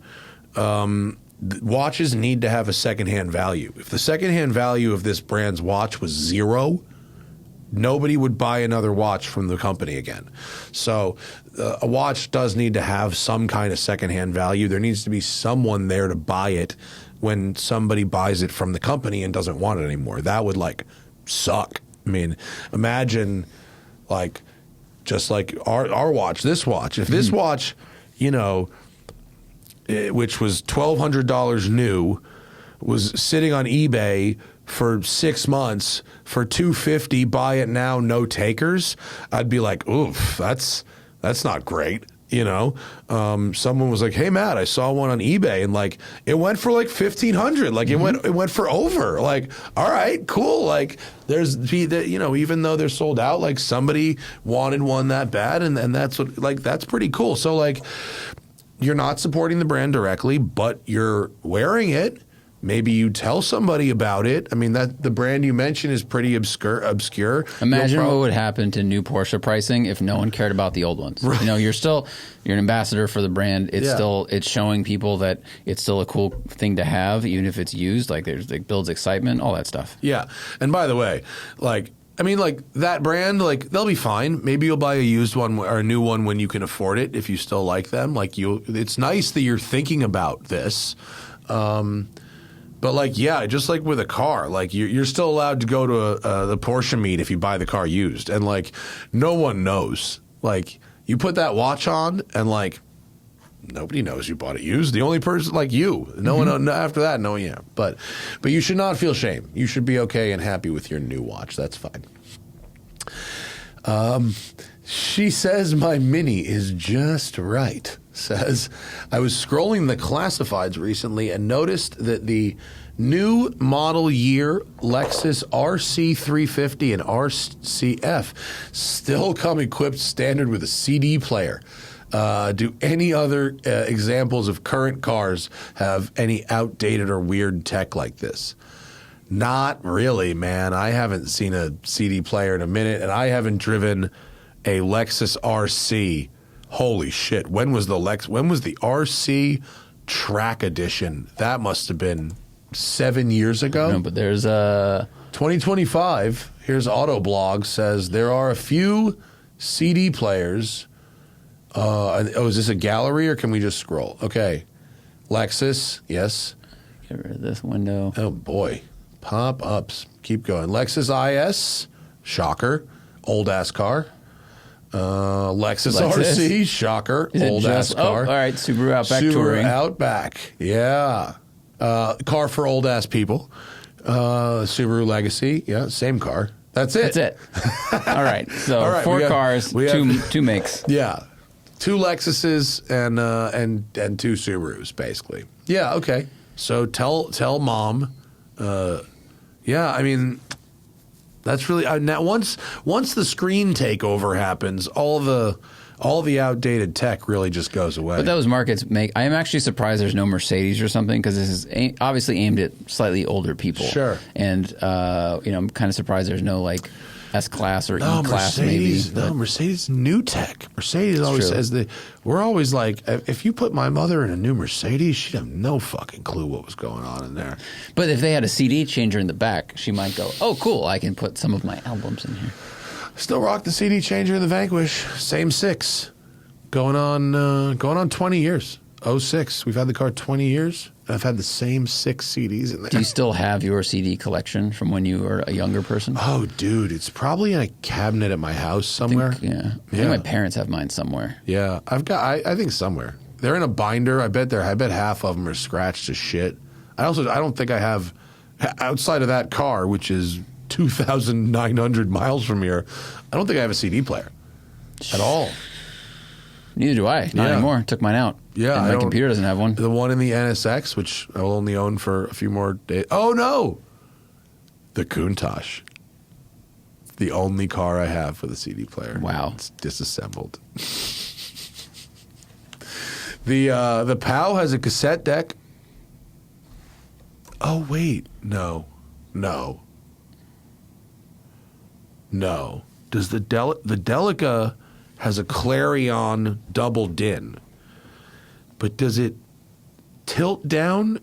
S1: watches need to have a secondhand value. If the secondhand value of this brand's watch was zero, nobody would buy another watch from the company again. So a watch does need to have some kind of secondhand value. There needs to be someone there to buy it when somebody buys it from the company and doesn't want it anymore. That would suck. I mean, imagine just like our watch, this watch. If this watch, which was $1,200 new, was sitting on eBay for 6 months for $250, buy it now, no takers, I'd be like, oof, that's not great. Someone was like, "Hey Matt, I saw one on eBay and it went for $1,500. It went for over. All right, cool. There's even though they're sold out, somebody wanted one that bad, and that's what that's pretty cool. So you're not supporting the brand directly, but you're wearing it. Maybe you tell somebody about it. I mean, that the brand you mentioned is pretty obscure.
S2: Imagine what would happen to new Porsche pricing if no one cared about the old ones. Right. You're an ambassador for the brand. It's showing people that it's still a cool thing to have, even if it's used. It builds excitement, all that stuff. Yeah.
S1: And by the way, that brand, they'll be fine. Maybe you'll buy a used one or a new one when you can afford it if you still like them. It's nice that you're thinking about this. But just like with a car, you're still allowed to go to the Porsche meet if you buy the car used, and no one knows. You put that watch on, and Nobody knows you bought it used. The only person like you. No one after that. No, yeah. But you should not feel shame. You should be okay and happy with your new watch. That's fine. She says my Mini is just right. Says, I was scrolling the classifieds recently and noticed that the new model year Lexus RC350 and RCF still come equipped standard with a CD player. Do any other examples of current cars have any outdated or weird tech like this? Not really, man. I haven't seen a CD player in a minute, and I haven't driven a Lexus RC. Holy shit! When was the RC Track Edition? That must have been 7 years ago.
S2: No, but there's
S1: 2025. Here's Autoblog says there are a few CD players. Is this a gallery or can we just scroll? Okay, Lexus, yes.
S2: Get rid of this window.
S1: Oh boy, pop-ups. Keep going. Lexus IS, shocker, old ass car. Lexus RC, shocker, old ass car.
S2: Oh, all right, Subaru Outback
S1: Subaru
S2: touring.
S1: Outback, yeah. Car for old ass people. Subaru Legacy, yeah, same car. That's it.
S2: That's it. All right, so
S1: All right,
S2: four cars, two makes.
S1: Yeah, 2 Lexuses and 2 Subarus, basically. Yeah, okay. So tell mom. Yeah, I mean, that's really now once the screen takeover happens, all the outdated tech really just goes away.
S2: But those markets I am actually surprised there's no Mercedes or something, because this is obviously aimed at slightly older people.
S1: Sure.
S2: And I'm kind of surprised there's no like S-Class or E-Class maybe.
S1: No, Mercedes new tech. Mercedes always says that. We're always like, if you put my mother in a new Mercedes, she'd have no fucking clue what was going on in there.
S2: But if they had a CD changer in the back, she might go, oh, cool, I can put some of my albums in here.
S1: Still rock the CD changer in the Vanquish. Same 6. Going on 20 years. 06. We've had the car 20 years. I've had the same 6 CDs in there.
S2: Do you still have your CD collection from when you were a younger person?
S1: Oh, dude, it's probably in a cabinet at my house somewhere.
S2: I think my parents have mine somewhere.
S1: Yeah, I think somewhere. They're in a binder. I bet half of them are scratched to shit. I don't think I have, outside of that car, which is 2,900 miles from here, I don't think I have a CD player at all.
S2: Neither do I. Not anymore. Took mine out.
S1: Yeah,
S2: and my computer doesn't have one.
S1: The one in the NSX, which I will only own for a few more days. Oh, no! The Countach. The only car I have with a CD player.
S2: Wow.
S1: It's disassembled. The POW has a cassette deck. Oh, wait. No. Does the Delica has a Clarion double din, but does it tilt down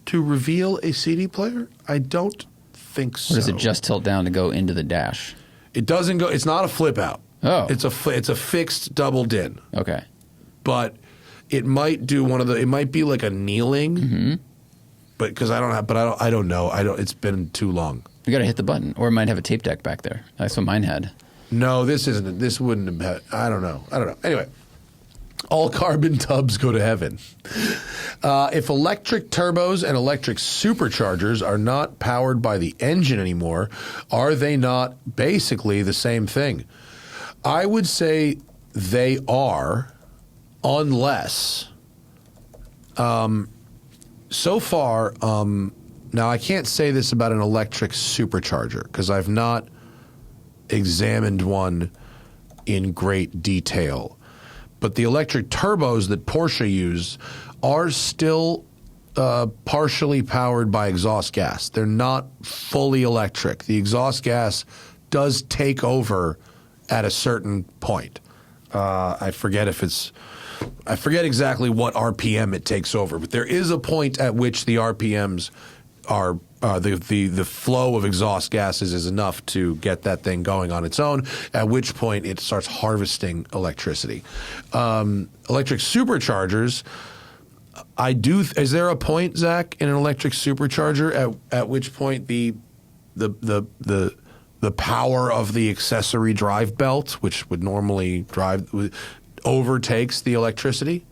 S1: to reveal a CD player? I don't think so.
S2: Or does it just tilt down to go into the dash?
S1: It doesn't go. It's not a flip out.
S2: Oh,
S1: it's a fixed double din.
S2: Okay,
S1: but it might do one of the. It might be like a kneeling. Mm-hmm. But because I don't have. But I don't know. It's been too long.
S2: You got to hit the button, or it might have a tape deck back there. That's what mine had.
S1: No, this isn't. This wouldn't have had. I don't know. Anyway, all carbon tubs go to heaven. If electric turbos and electric superchargers are not powered by the engine anymore, are they not basically the same thing? I would say they are, unless. So far, now I can't say this about an electric supercharger because I've not examined one in great detail. But the electric turbos that Porsche use are still partially powered by exhaust gas. They're not fully electric. The exhaust gas does take over at a certain point. I forget exactly what RPM it takes over, but there is a point at which the RPMs are the flow of exhaust gases is enough to get that thing going on its own, at which point it starts harvesting electricity. Electric superchargers, is there a point, Zach, in an electric supercharger at which point the power of the accessory drive belt, which would normally drive, overtakes the electricity?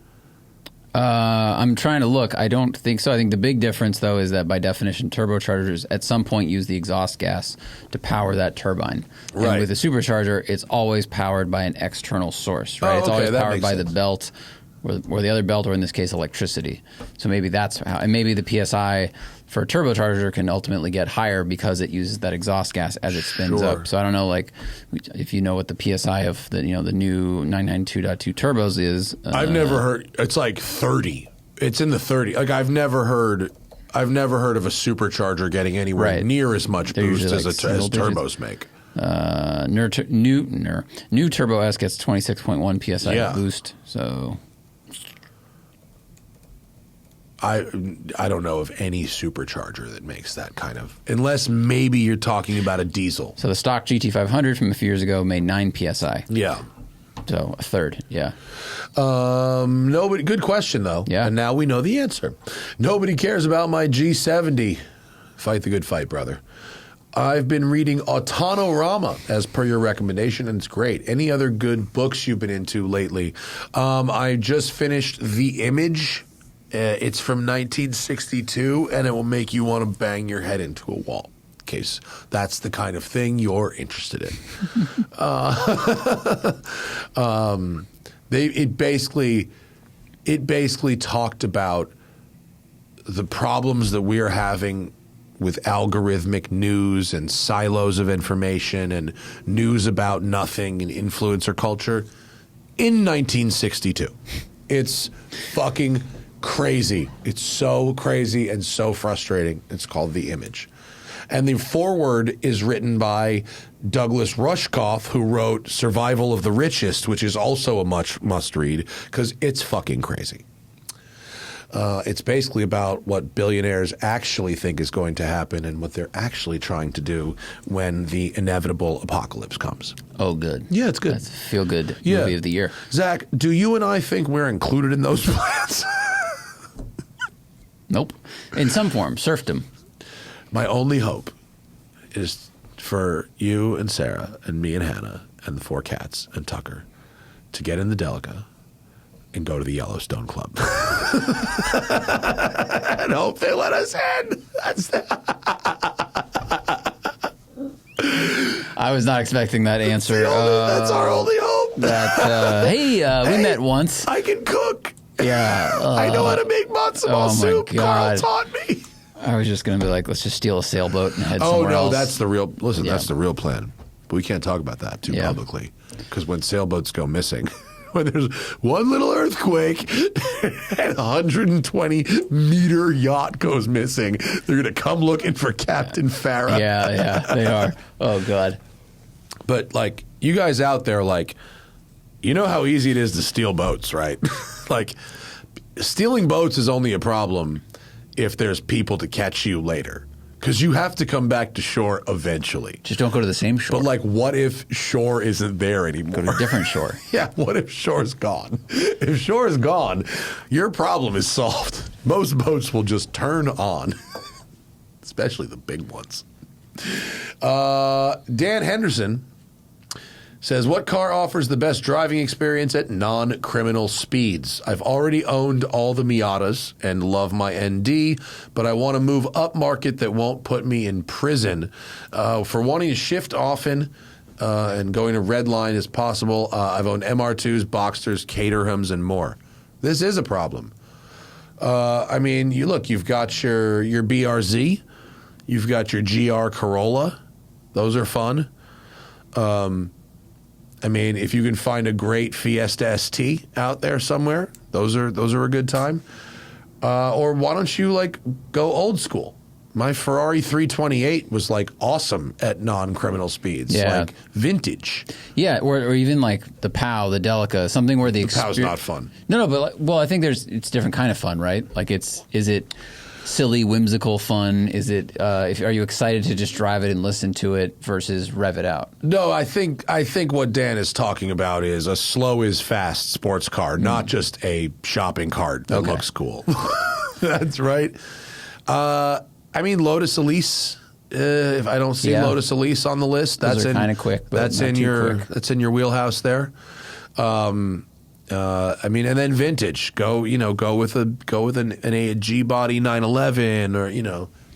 S2: I'm trying to look. I don't think so. I think the big difference, though, is that by definition, turbochargers at some point use the exhaust gas to power that turbine.
S1: Right.
S2: And with a supercharger, it's always powered by an external source, right? It's always powered by the belt or the other belt, or in this case, electricity. So maybe that's how, and maybe the PSI for a turbocharger can ultimately get higher because it uses that exhaust gas as it spins up. So I don't know, like, if you know what the PSI of the new 992.2 turbos is.
S1: I've never heard. It's like 30. It's in the 30. Like I've never heard of a supercharger getting anywhere near as much boost as turbos make.
S2: New Turbo S gets 26.1 PSI boost. So
S1: I don't know of any supercharger that makes that kind of, unless maybe you're talking about a diesel.
S2: So the stock GT500 from a few years ago made 9 PSI.
S1: Yeah.
S2: So a third, yeah.
S1: Nobody. Good question though.
S2: Yeah.
S1: And now we know the answer. Nobody cares about my G70. Fight the good fight, brother. I've been reading Autonorama as per your recommendation, and it's great. Any other good books you've been into lately? I just finished The Image. It's from 1962, and it will make you want to bang your head into a wall. In case that's the kind of thing you're interested in. It basically talked about the problems that we're having with algorithmic news and silos of information and news about nothing and influencer culture in 1962. It's fucking crazy. It's so crazy and so frustrating. It's called The Image. And the foreword is written by Douglas Rushkoff, who wrote Survival of the Richest, which is also a must read because it's fucking crazy. It's basically about what billionaires actually think is going to happen and what they're actually trying to do when the inevitable apocalypse comes.
S2: Oh, good.
S1: Yeah, it's good.
S2: That's a feel-good movie of the year.
S1: Zach, do you and I think we're included in those plans?
S2: Nope. In some form, serfdom.
S1: My only hope is for you and Sarah and me and Hannah and the 4 cats and Tucker to get in the Delica and go to the Yellowstone Club. And hope they let us in.
S2: I was not expecting that answer.
S1: That's our only hope.
S2: We met once.
S1: I can cook.
S2: Yeah.
S1: I know how to make matzo ball soup.
S2: God.
S1: Carl taught me.
S2: I was just going to be like, let's just steal a sailboat and head somewhere else.
S1: That's the real, that's the real plan. But we can't talk about that too publicly. Because when sailboats go missing, when there's one little earthquake and a 120-meter yacht goes missing, they're going to come looking for Captain Farah.
S2: Yeah, they are. Oh, God.
S1: But, like, you guys out there, like, you know how easy it is to steal boats, right? Like, stealing boats is only a problem if there's people to catch you later. Because you have to come back to shore eventually.
S2: Just don't go to the same shore.
S1: But, like, what if shore isn't there anymore?
S2: Go to a different shore.
S1: Yeah, what if shore's gone? If shore is gone, your problem is solved. Most boats will just turn on, especially the big ones. Dan Henderson says, what car offers the best driving experience at non-criminal speeds? I've already owned all the Miatas and love my ND, but I want to move up market that won't put me in prison. For wanting to shift often and going to red line as possible, I've owned MR2s, Boxsters, Caterhams, and more. This is a problem. I mean, you've got your BRZ, you've got your GR Corolla. Those are fun. I mean, if you can find a great Fiesta ST out there somewhere, those are a good time. Or why don't you, like, go old school? My Ferrari 328 was, like, awesome at non-criminal speeds, like vintage.
S2: Yeah, or even like the POW, the Delica, something where the
S1: POW's not fun.
S2: No, but I think it's different kind of fun, right? Like, is it silly, whimsical fun? Is it? Are you excited to just drive it and listen to it versus rev it out?
S1: No, I think what Dan is talking about is a slow is fast sports car, not just a shopping cart that looks cool. That's right. I mean, Lotus Elise. If I don't see Lotus Elise on the list,
S2: that's kind of quick. But
S1: that's in your wheelhouse there. I mean, and then vintage. Go with a G body 911 or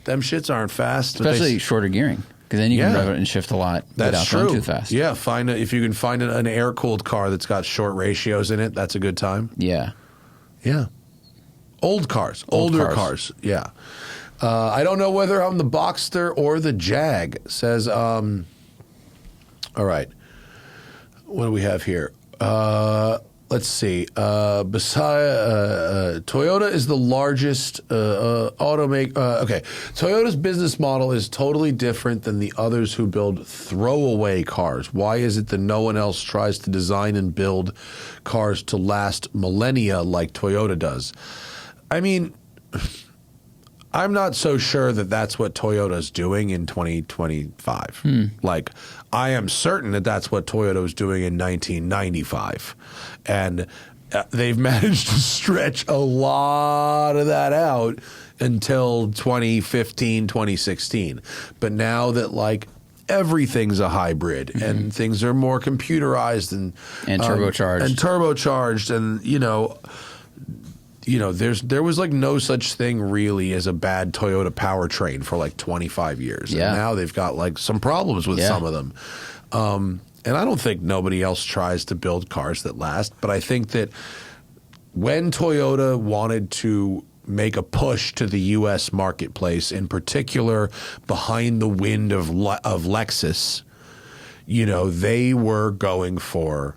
S1: them shits aren't fast.
S2: Especially shorter gearing, because then you can rev it and shift a lot without going too fast.
S1: Yeah, if you can find an air cooled car that's got short ratios in it, that's a good time.
S2: Yeah.
S1: Yeah. Older cars. Yeah. I don't know whether I'm the Boxster or the Jag. Says, all right. What do we have here? Let's see. Toyota is the largest automaker. Okay. Toyota's business model is totally different than the others who build throwaway cars. Why is it that no one else tries to design and build cars to last millennia like Toyota does? I mean, I'm not so sure that that's what Toyota's doing in 2025. Like, I am certain that that's what Toyota was doing in 1995. And they've managed to stretch a lot of that out until 2015, 2016. But now that, like, everything's a hybrid and things are more computerized and turbocharged. And, there was like no such thing really as a bad Toyota powertrain for like 25 years.
S2: Yeah.
S1: And now they've got like some problems with some of them. And I don't think nobody else tries to build cars that last. But I think that when Toyota wanted to make a push to the U.S. marketplace, in particular behind the wind of Lexus, they were going for...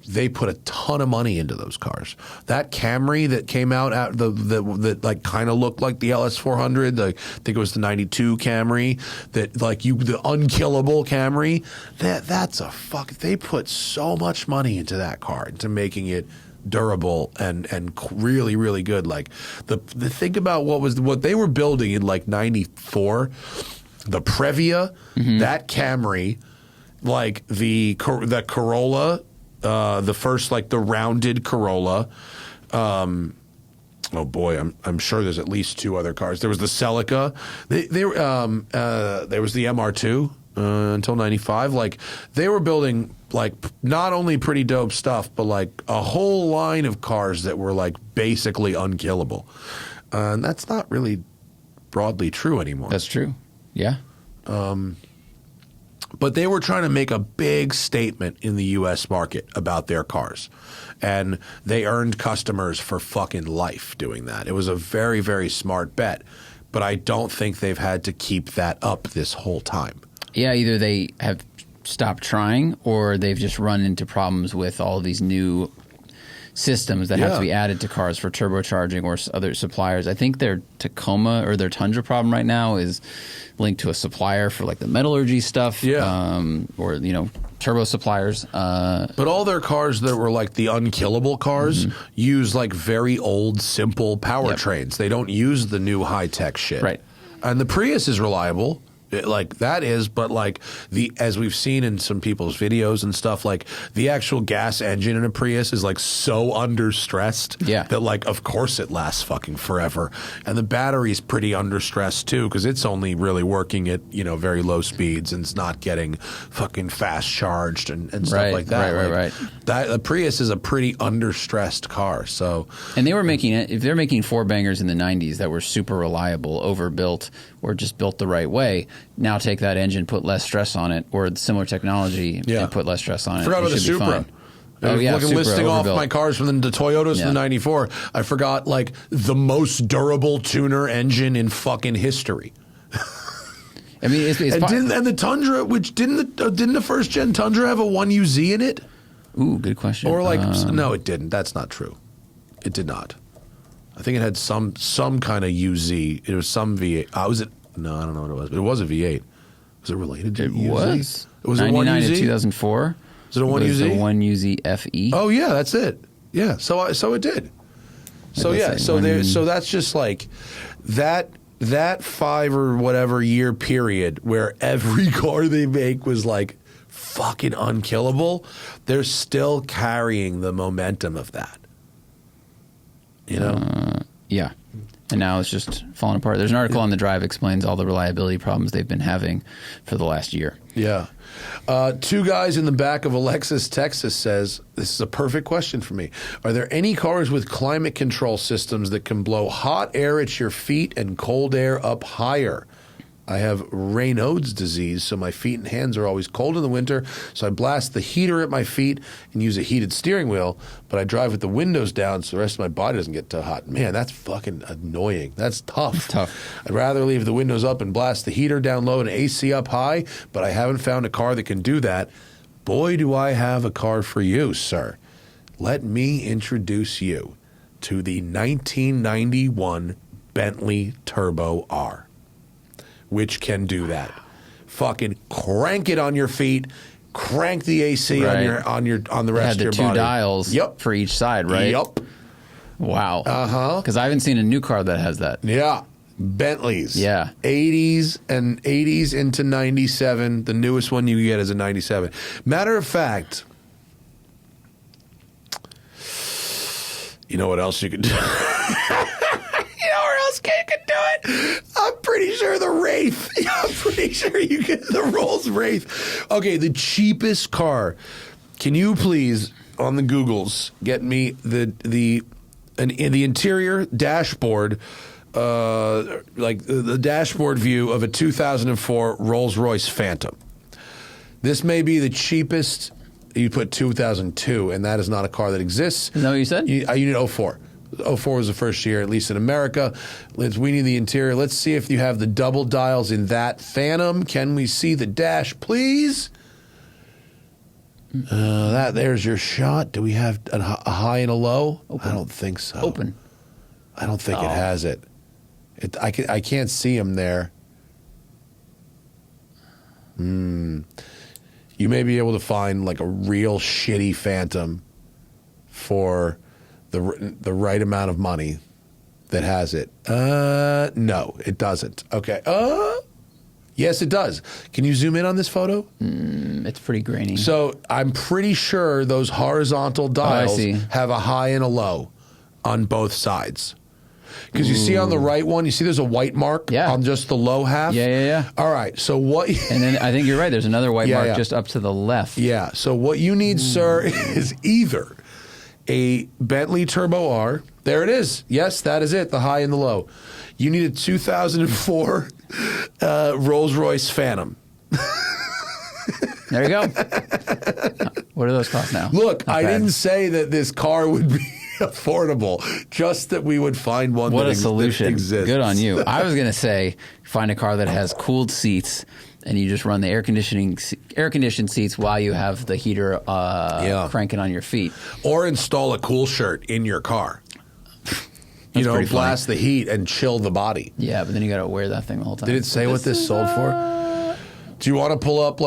S1: They put a ton of money into those cars. That Camry that came out that like kind of looked like the LS400, I think it was the '92 Camry, the unkillable Camry. That's a fuck. They put so much money into that car, into making it durable and really, really good. Like the think about what they were building in like '94, the Previa, that Camry, like the Corolla. The first, like the rounded Corolla. Oh boy, I'm sure there's at least two other cars. There was the Celica. There was the MR2 until '95. Like they were building like not only pretty dope stuff, but like a whole line of cars that were like basically unkillable. And that's not really broadly true anymore.
S2: That's true. Yeah.
S1: But they were trying to make a big statement in the U.S. market about their cars. And they earned customers for fucking life doing that. It was a very, very smart bet. But I don't think they've had to keep that up this whole time.
S2: Yeah, either they have stopped trying or they've just run into problems with all these new systems that have to be added to cars for turbocharging or other suppliers. I think their Tacoma or their Tundra problem right now is linked to a supplier for like the metallurgy stuff, or turbo suppliers.
S1: But all their cars that were like the unkillable cars use like very old, simple powertrains. They don't use the new high tech shit.
S2: Right.
S1: And the Prius is reliable. Like that is, but like as we've seen in some people's videos and stuff, like the actual gas engine in a Prius is like so under stressed that like of course it lasts fucking forever, and the battery's pretty under stressed too because it's only really working at very low speeds and it's not getting fucking fast charged and stuff like that.
S2: Right.
S1: The Prius is a pretty under stressed car. So
S2: and they were making it. If they're making four bangers in the '90s that were super reliable, overbuilt, or just built the right way. Now take that engine, put less stress on it, or similar technology, and put less stress on it.
S1: Forgot about the Supra. Listing off my cars from the Toyotas from the '94. I forgot like the most durable tuner engine in fucking history.
S2: I mean,
S1: and the Tundra, which didn't the first gen Tundra have a 1UZ in it?
S2: Ooh, good question.
S1: Or like no, it didn't. That's not true. It did not. I think it had some kind of UZ. It was some V8. Was it? No, I don't know what it was, but it was a V8. Was it related to UZ?
S2: Was.
S1: It was a
S2: 99
S1: 1UZ?
S2: to 2004.
S1: Was it a 1UZ?
S2: It was the 1UZ FE.
S1: Oh yeah, that's it. Yeah, so it did. So that's just like that 5 or whatever year period where every car they make was like fucking unkillable. They're still carrying the momentum of that.
S2: Yeah. And now it's just falling apart. There's an article on The Drive explains all the reliability problems they've been having for the last year.
S1: Yeah. Two guys in the back of a Lexus Texas says, this is a perfect question for me. Are there any cars with climate control systems that can blow hot air at your feet and cold air up higher? I have Raynaud's disease, so my feet and hands are always cold in the winter, so I blast the heater at my feet and use a heated steering wheel, but I drive with the windows down so the rest of my body doesn't get too hot. Man, that's fucking annoying. That's tough. I'd rather leave the windows up and blast the heater down low and AC up high, but I haven't found a car that can do that. Boy, do I have a car for you, sir. Let me introduce you to the 1991 Bentley Turbo R, which can do that. Fucking crank it on your feet, crank the AC on the rest of your body.
S2: It had the two dials for each side, right?
S1: Yep.
S2: Wow. Because I haven't seen a new car that has that.
S1: Yeah. Bentleys.
S2: Yeah.
S1: 80s into 97. The newest one you get is a 97. Matter of fact, you know what else you could do? I'm pretty sure the Wraith. I'm pretty sure you get the Rolls Wraith. Okay, the cheapest car. Can you please, on the Googles, get me the interior dashboard, like the dashboard view of a 2004 Rolls-Royce Phantom? This may be the cheapest. You put 2002, and that is not a car that exists.
S2: Is that what you said?
S1: You need 04. 04 was the first year, at least in America. We need the interior. Let's see if you have the double dials in that Phantom. Can we see the dash, please? There's your shot. Do we have a high and a low?
S2: Open.
S1: I don't think so.
S2: Open.
S1: I don't think it has it. I can't see him there. You may be able to find like a real shitty Phantom for the right amount of money that has it. No, it doesn't. Okay. Yes, it does. Can you zoom in on this photo?
S2: It's pretty grainy.
S1: So I'm pretty sure those horizontal dials have a high and a low on both sides. Because you see on the right one, you see there's a white mark on just the low half?
S2: Yeah.
S1: All right, so what...
S2: And then I think you're right. There's another white mark just up to the left.
S1: Yeah, so what you need, sir, is either a Bentley Turbo R. There it is. Yes, that is it, the high and the low. You need a 2004 Rolls-Royce Phantom.
S2: There you go. What do those cost now?
S1: Look, I didn't say that this car would be affordable, just that we would find one
S2: what
S1: that
S2: a solution.
S1: That exists.
S2: Good on you. I was going to say find a car that has cooled seats and you just run the air conditioned seats while you have the heater cranking on your feet.
S1: Or install a cool shirt in your car. Blast the heat and chill the body.
S2: Yeah, but then you got to wear that thing the whole time.
S1: Did it say what this sold for? Do you want to pull up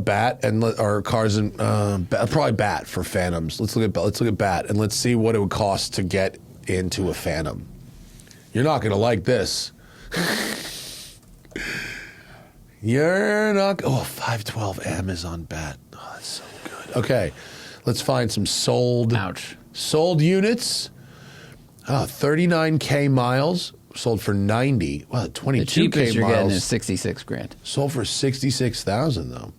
S1: BAT and or cars and probably BAT for Phantoms? Let's look at BAT and let's see what it would cost to get into a Phantom. You're not going to like this. You're not. 512 Amazon BAT. Oh, that's so good. Okay, let's find some sold units. 39K miles. Sold for 90. Well, 22K
S2: the cheapest you're
S1: miles.
S2: Getting is $66,000.
S1: Sold for 66,000 though.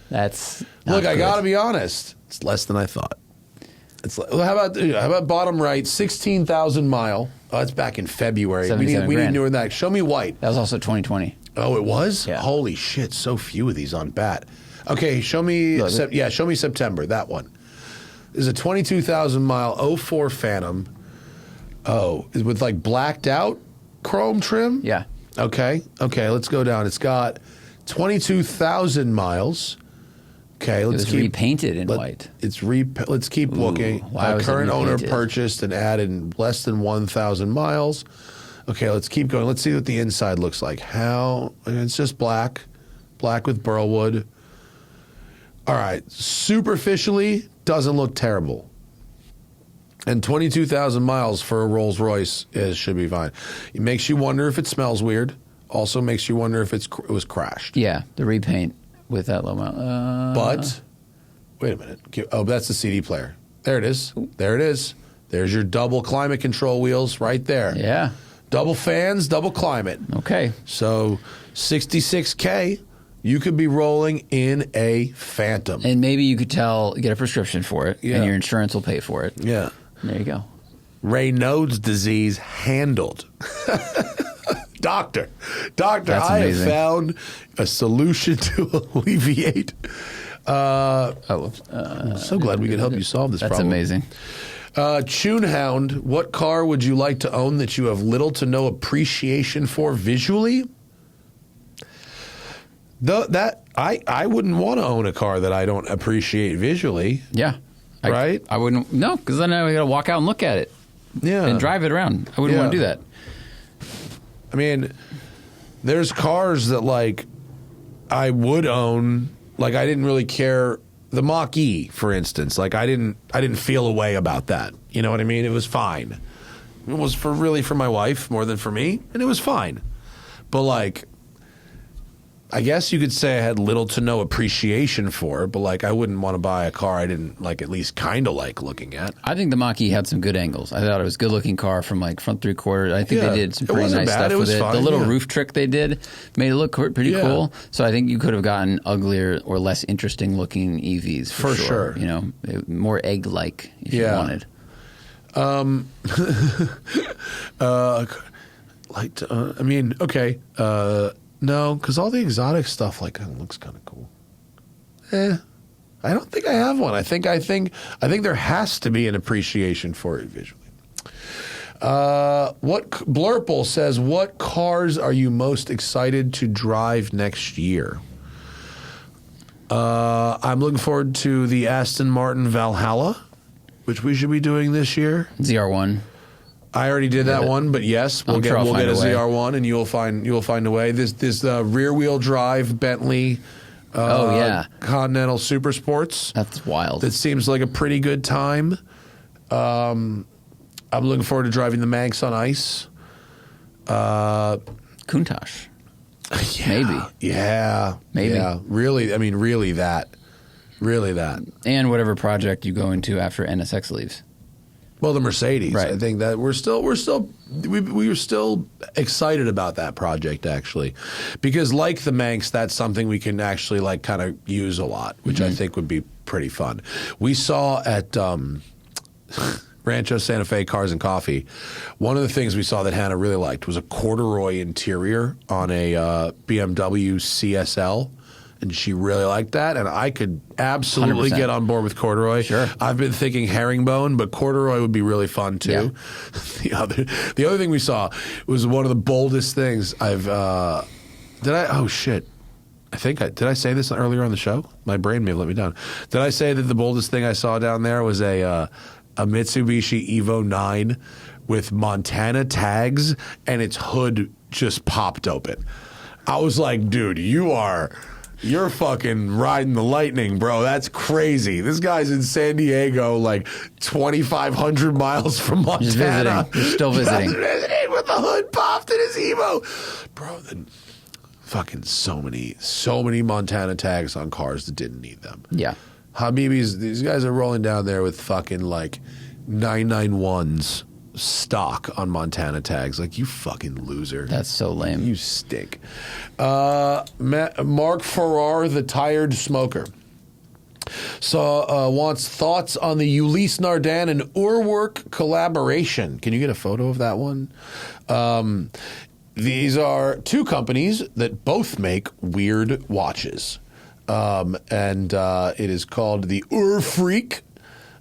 S2: That's
S1: look. I got to be honest. It's less than I thought. How about bottom right? 16,000 mile. Oh, that's back in February. We need newer than that. Show me white.
S2: That was also 2020.
S1: Oh, it was?
S2: Yeah.
S1: Holy shit! So few of these on BAT. Okay, show me. Show me September. That one. This is a 22,000 mile 04 Phantom. Oh, with like blacked out chrome trim?
S2: Yeah.
S1: Okay, let's go down. It's got 22,000 miles. Okay, let's keep
S2: repainted in white.
S1: Let's keep looking. Current owner purchased and added less than 1,000 miles. Okay, let's keep going. Let's see what the inside looks like. It's just black with burlwood. All right, superficially doesn't look terrible. And 22,000 miles for a Rolls Royce should be fine. It makes you wonder if it smells weird. Also makes you wonder if it was crashed.
S2: Yeah, the repaint with that low amount.
S1: But, wait a minute. Oh, that's the CD player. There it is. There it is. There's your double climate control wheels right there.
S2: Yeah.
S1: Double fans, double climate.
S2: Okay.
S1: So $66K, you could be rolling in a Phantom.
S2: And maybe you could get a prescription for it, and your insurance will pay for it.
S1: Yeah.
S2: There you go.
S1: Raynaud's disease handled. Doctor,
S2: That's
S1: I have
S2: amazing.
S1: found a solution to alleviate. I'm so glad we could help you solve this
S2: That's
S1: problem.
S2: amazing.
S1: Tunehound, what car would you like to own that you have little to no appreciation for visually? I wouldn't want to own a car that I don't appreciate visually.
S2: Yeah.
S1: Right?
S2: I wouldn't. No, because then I got to walk out and look at it.
S1: Yeah.
S2: And drive it around. I wouldn't want to do that.
S1: I mean, there's cars that, like, I would own. Like, I didn't really care. The Mach-E, for instance. Like, I didn't feel a way about that. You know what I mean? It was fine. It was for my wife more than for me, and it was fine. But, like, I guess you could say I had little to no appreciation for it, but, like, I wouldn't want to buy a car I didn't, like, at least kind of like looking at.
S2: I think the Mach-E had some good angles. I thought it was a good-looking car from, like, front three-quarters. I think they did some pretty nice stuff with it. Fine, the little roof trick they did made it look pretty cool. So I think you could have gotten uglier or less interesting-looking EVs for sure. You know, more egg-like if you wanted.
S1: No, because all the exotic stuff like kind of looks kind of cool. I don't think I have one. I think there has to be an appreciation for it visually. What Blurple says? What cars are you most excited to drive next year? I'm looking forward to the Aston Martin Valhalla, which we should be doing this year.
S2: ZR1.
S1: I already did that one, but yes, we'll get a ZR1, and you'll find a way. This rear wheel drive Bentley, Continental Super Sports.
S2: That's wild.
S1: That seems like a pretty good time. I'm looking forward to driving the Manx on ice.
S2: Countach. Maybe.
S1: Really that.
S2: And whatever project you go into after NSX leaves.
S1: Well, the Mercedes.
S2: Right.
S1: I think that we were still excited about that project actually, because like the Manx, that's something we can actually like kind of use a lot, which I think would be pretty fun. We saw at Rancho Santa Fe Cars and Coffee, one of the things we saw that Hannah really liked was a corduroy interior on a BMW CSL. And she really liked that, and I could absolutely
S2: 100%.
S1: get on board with corduroy.
S2: Sure.
S1: I've been thinking herringbone, but corduroy would be really fun too.
S2: Yeah.
S1: The other thing we saw was one of the boldest things I've. Oh shit! Did I say this earlier on the show? My brain may have let me down. Did I say that the boldest thing I saw down there was a Mitsubishi Evo 9 with Montana tags, and its hood just popped open? I was like, dude, you're fucking riding the lightning, bro. That's crazy. This guy's in San Diego, like 2,500 miles from Montana.
S2: Just visiting. You're still visiting.
S1: With the hood popped in his Evo. Bro, then fucking so many Montana tags on cars that didn't need them.
S2: Yeah.
S1: Habibis, these guys are rolling down there with fucking like 991s stock on Montana tags. Like, you fucking loser.
S2: That's so lame.
S1: You stink. Mark Farrar, the tired smoker, wants thoughts on the Ulysse Nardin and Urwerk collaboration. Can you get a photo of that one? These are two companies that both make weird watches. And it is called the Urfreak.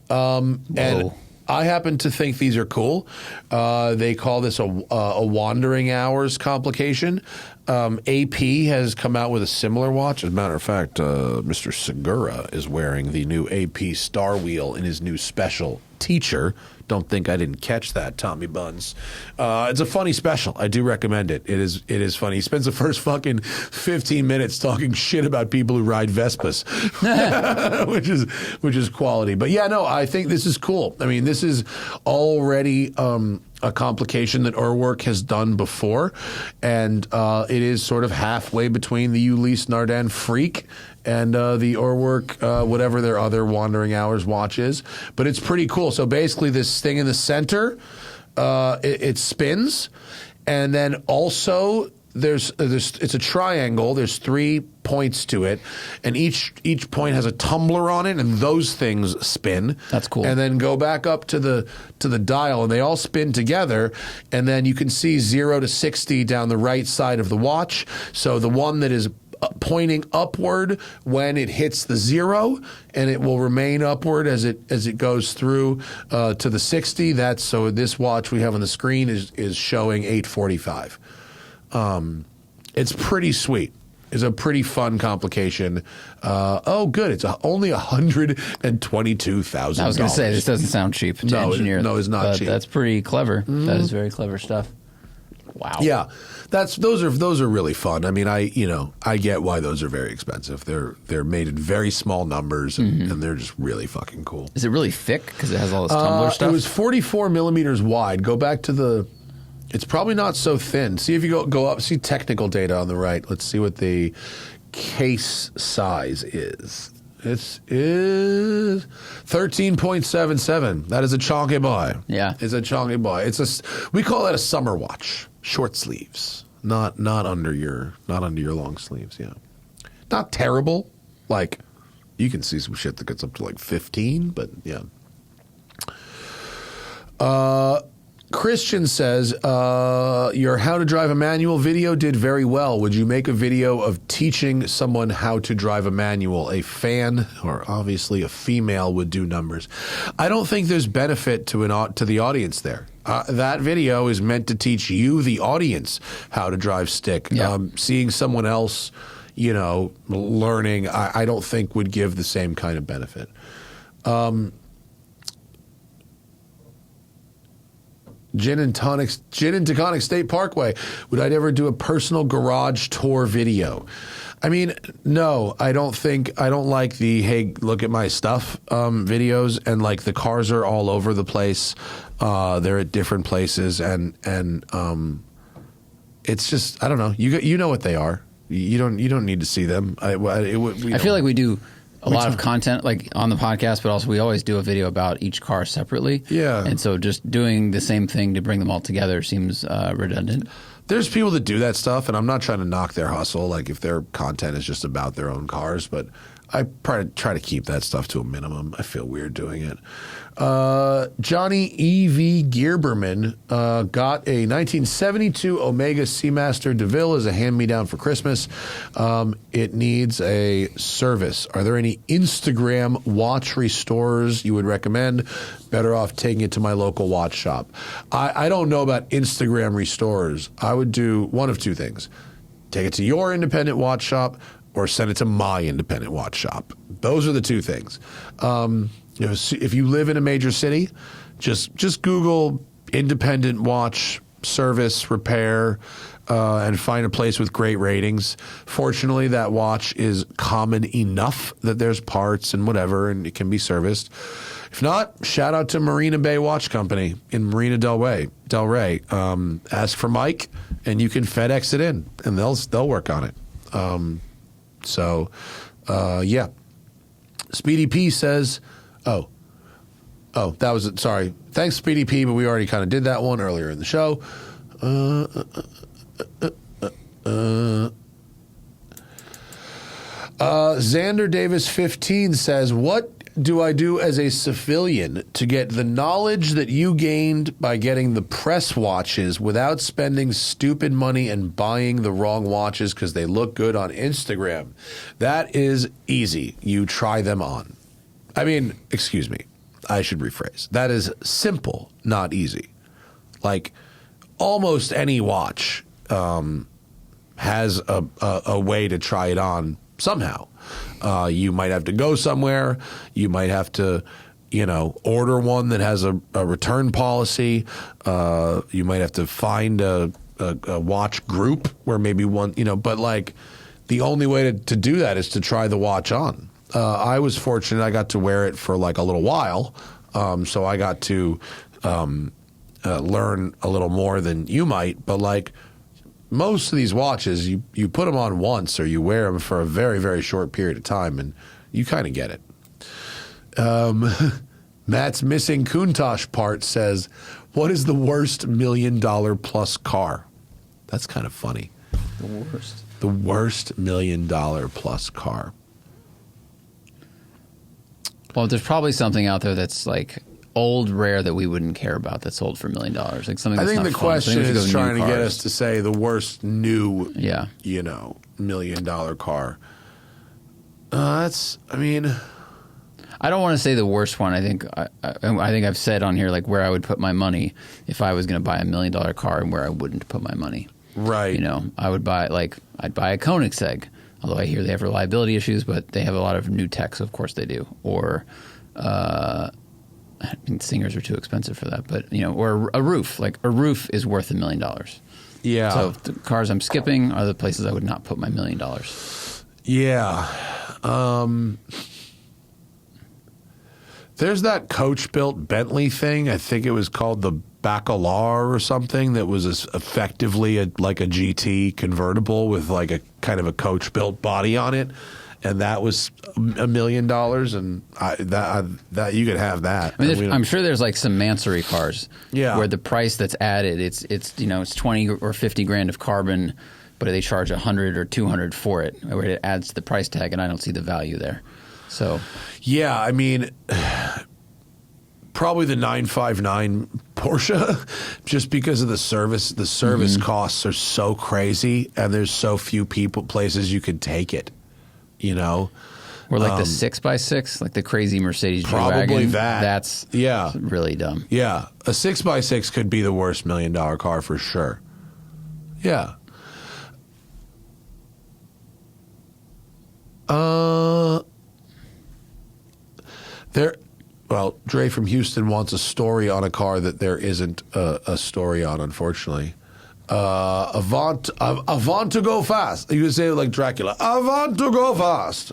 S1: And I happen to think these are cool. They call this a wandering hours complication. AP has come out with a similar watch. As a matter of fact, Mr. Segura is wearing the new AP Star Wheel in his new special Teacher. Don't think I didn't catch that, Tommy Buns. It's a funny special. I do recommend it. It is funny. He spends the first fucking 15 minutes talking shit about people who ride Vespas, which is quality. But yeah, no, I think this is cool. I mean, this is already a complication that Urwerk has done before, and it is sort of halfway between the Ulysse Nardin Freak and the Orwork, whatever their other wandering hours watch is. But it's pretty cool. So basically this thing in the center, it spins, and then also there's it's a triangle. There's 3 points to it, and each point has a tumbler on it, and those things spin.
S2: That's cool.
S1: And then go back up to the dial, and they all spin together, and then you can see 0 to 60 down the right side of the watch. So the one that is pointing upward when it hits the 0, and it will remain upward as it goes through to the 60. That's so this watch we have on the screen is showing 8:45. It's pretty sweet. It's a pretty fun complication. Good. It's only $122,000.
S2: I was going to say, this doesn't sound cheap to engineer.
S1: No, it's not cheap.
S2: That's pretty clever. Mm-hmm. That is very clever stuff. Wow.
S1: Yeah, those are really fun. I mean, I get why those are very expensive. They're made in very small numbers, and they're just really fucking cool.
S2: Is it really thick because it has all this tumbler stuff?
S1: It was 44 millimeters wide. Go back to the. It's probably not so thin. See if you go up. See technical data on the right. Let's see what the case size is. It is 13.77. That is a chonky boy.
S2: Yeah,
S1: it's a chonky boy. We call that a summer watch. Short sleeves, not under your long sleeves. Yeah, not terrible. Like you can see some shit that gets up to like 15, but yeah. Christian says, your How to Drive a Manual video did very well. Would you make a video of teaching someone how to drive a manual? A fan, or obviously a female, would do numbers. I don't think there's benefit to the audience there. That video is meant to teach you, the audience, how to drive stick.
S2: Yeah.
S1: Seeing someone else, learning, I don't think would give the same kind of benefit. Gin and Taconic State Parkway. Would I ever do a personal garage tour video? I mean, no, I don't like the, hey, look at my stuff videos, and like the cars are all over the place. They're at different places, and it's just, I don't know. You know what they are. You don't need to see them. I
S2: feel like we do a lot of content like on the podcast, but also we always do a video about each car separately.
S1: Yeah.
S2: And so just doing the same thing to bring them all together seems redundant.
S1: There's people that do that stuff, and I'm not trying to knock their hustle, like if their content is just about their own cars, but I try to keep that stuff to a minimum. I feel weird doing it. Johnny E.V. Gierberman got a 1972 Omega Seamaster DeVille as a hand-me-down for Christmas. It needs a service. Are there any Instagram watch restorers you would recommend? Better off taking it to my local watch shop. I don't know about Instagram restorers. I would do one of two things. Take it to your independent watch shop, or send it to my independent watch shop. Those are the two things. If you live in a major city, just Google independent watch service repair and find a place with great ratings. Fortunately, that watch is common enough that there's parts and whatever, and it can be serviced. If not, shout out to Marina Bay Watch Company in Marina Del Rey. Ask for Mike, and you can FedEx it in, and they'll work on it. Yeah. Speedy P says, that was it. Sorry. Thanks, Speedy P, but we already kind of did that one earlier in the show. Xander Davis 15 says, what do I do as a civilian to get the knowledge that you gained by getting the press watches without spending stupid money and buying the wrong watches because they look good on Instagram? That is easy. You try them on. I mean, excuse me. I should rephrase. That is simple, not easy. Like, almost any watch has a way to try it on somehow. You might have to go somewhere. You might have to, order one that has a return policy. You might have to find a watch group where maybe one, but like the only way to do that is to try the watch on. I was fortunate. I got to wear it for like a little while. So I got to learn a little more than you might, but like most of these watches, you put them on once or you wear them for a very, very short period of time, and you kind of get it. Matt's missing Countach part says, what is the worst $1 million plus car? That's kind of funny.
S2: The worst.
S1: The worst $1 million plus car.
S2: Well, there's probably something out there that's like old, rare that we wouldn't care about that's sold for $1 million. Like something.
S1: I
S2: That's
S1: think
S2: not
S1: the
S2: fun.
S1: question
S2: So I think we
S1: is
S2: should go
S1: trying
S2: new
S1: to get
S2: cars.
S1: us to say the worst new,
S2: Yeah.
S1: $1 million car. I mean,
S2: I don't want to say the worst one. I think I've said on here like where I would put my money if I was going to buy $1 million car and where I wouldn't put my money.
S1: right.
S2: I would buy I'd buy a Koenigsegg. Although I hear they have reliability issues, but they have a lot of new tech, so of course they do. Or Singers are too expensive for that, but or a roof. Like a roof is worth $1 million.
S1: Yeah.
S2: So the cars I'm skipping are the places I would not put my $1 million.
S1: Yeah. There's that coach-built Bentley thing. I think it was called the Bacalar or something that was effectively like a GT convertible with like a kind of a coach-built body on it. And that was $1 million, and that you could have that.
S2: I mean, I'm sure there's like some Mansory cars, where the price that's added it's 20 or 50 grand of carbon, but they charge 100 or 200 for it, where it adds to the price tag, and I don't see the value there. So,
S1: yeah, I mean, probably the 959 Porsche, just because of the service. The service costs are so crazy, and there's so few places you could take it. Or
S2: like the 6x6, like the crazy Mercedes
S1: probably
S2: G-Wagon.
S1: that.
S2: That's really dumb.
S1: Yeah, a 6x6 could be the worst $1 million car for sure. Yeah. Well, Dre from Houston wants a story on a car that there isn't a story on, unfortunately. Avant to go fast. You could say it like Dracula. Avant to go fast.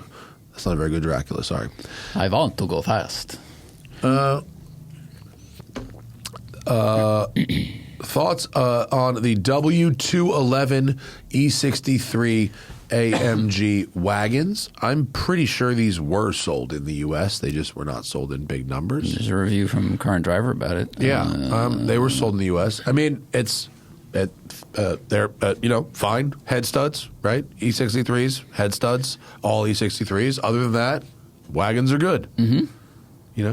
S1: That's not a very good Dracula, sorry.
S2: I want to go fast.
S1: Thoughts on the W211 E63 AMG wagons? I'm pretty sure these were sold in the U.S. They just were not sold in big numbers.
S2: There's a review from Car and Driver about it.
S1: Yeah, they were sold in the U.S. I mean, they're fine head studs, right? E63s, head studs, all E63s. Other than that, wagons are good. Mm-hmm.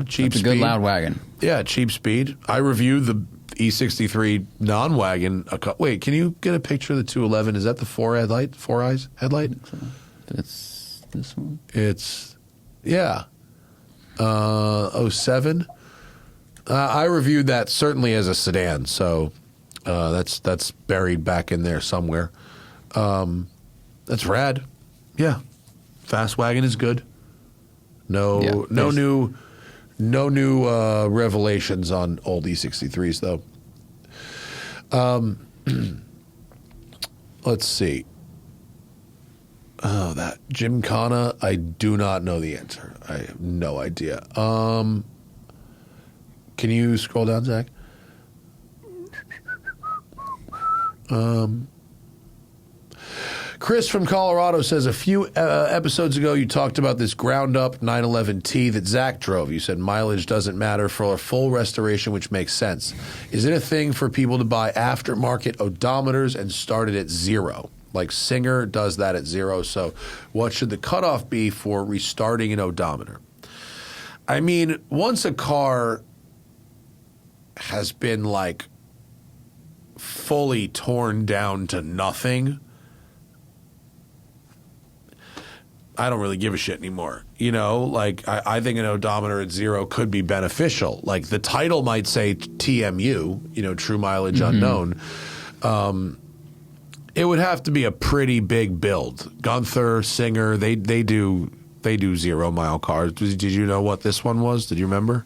S1: Cheap
S2: That's a
S1: speed.
S2: good loud wagon.
S1: Yeah, cheap speed. I reviewed the E63 non-wagon. Wait, can you get a picture of the 211? Is that the four eyes headlight?
S2: It's this one.
S1: It's 07. I reviewed that certainly as a sedan, so that's buried back in there somewhere. That's rad. Yeah, fast wagon is good. No new revelations on old E63s though. Let's see. Oh, that Gymkhana, I do not know the answer. I have no idea. Can you scroll down, Zach? Chris from Colorado says, a few episodes ago you talked about this ground-up 911T that Zach drove. You said mileage doesn't matter for a full restoration, which makes sense. Is it a thing for people to buy aftermarket odometers and start it at zero? Like Singer does that at zero. So what should the cutoff be for restarting an odometer? I mean, once a car has been like fully torn down to nothing, I don't really give a shit anymore. I think an odometer at zero could be beneficial. Like the title might say TMU, true mileage unknown. It would have to be a pretty big build. Gunther, Singer, they do 0 mile cars. Did you know what this one was? Did you remember?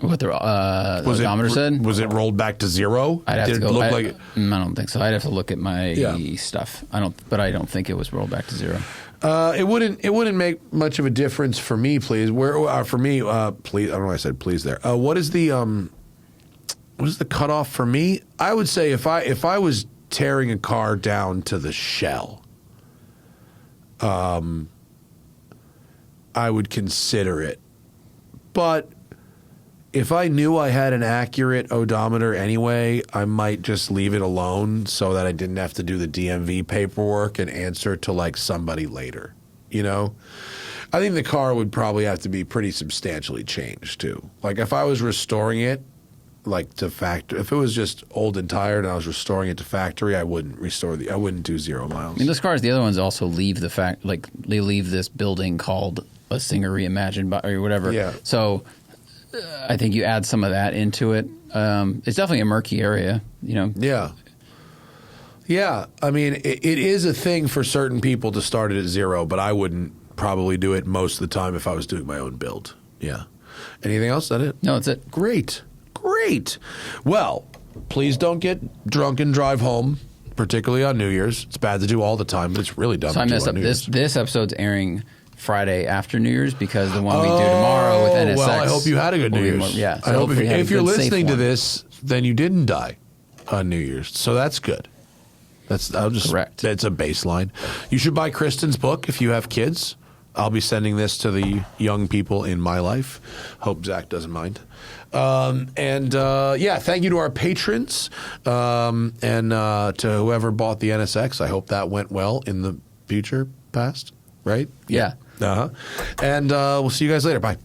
S2: What the odometer said?
S1: Was it rolled back to zero?
S2: I'd have
S1: Did
S2: to
S1: it
S2: go.
S1: look
S2: I
S1: like
S2: don't think so. I'd have to look at my stuff. I don't think it was rolled back to zero.
S1: It wouldn't make much of a difference for me, please. For me, please. I don't know why I said please there. What is the cutoff for me? I would say if I was tearing a car down to the shell, I would consider it. But if I knew I had an accurate odometer anyway, I might just leave it alone so that I didn't have to do the DMV paperwork and answer to like somebody later. You know, I think the car would probably have to be pretty substantially changed too. Like if I was restoring it, like to factory, if it was just old and tired and I was restoring it to factory, I wouldn't I wouldn't do 0 miles.
S2: I mean, those cars, the other ones also leave they leave this building called a Singer Reimagined or whatever.
S1: Yeah.
S2: So I think you add some of that into it. It's definitely a murky area, you know.
S1: Yeah. Yeah. I mean, it is a thing for certain people to start it at 0, but I wouldn't probably do it most of the time if I was doing my own build. Yeah. Anything else? Is that it?
S2: No, that's it.
S1: Great. Well, please don't get drunk and drive home, particularly on New Year's. It's bad to do all the time, but it's really dumb.
S2: So I messed up. This episode's airing Friday after New Year's because the one we do tomorrow with NSX.
S1: Well, I hope you had a good New Year's.
S2: Yeah. So
S1: I hope if you're listening to
S2: one.
S1: this, then you didn't die on New Year's. So that's good.
S2: Correct.
S1: That's a baseline. You should buy Kristen's book if you have kids. I'll be sending this to the young people in my life. Hope Zach doesn't mind. Thank you to our patrons and to whoever bought the NSX. I hope that went well in the future past, right?
S2: Yeah.
S1: And we'll see you guys later. Bye.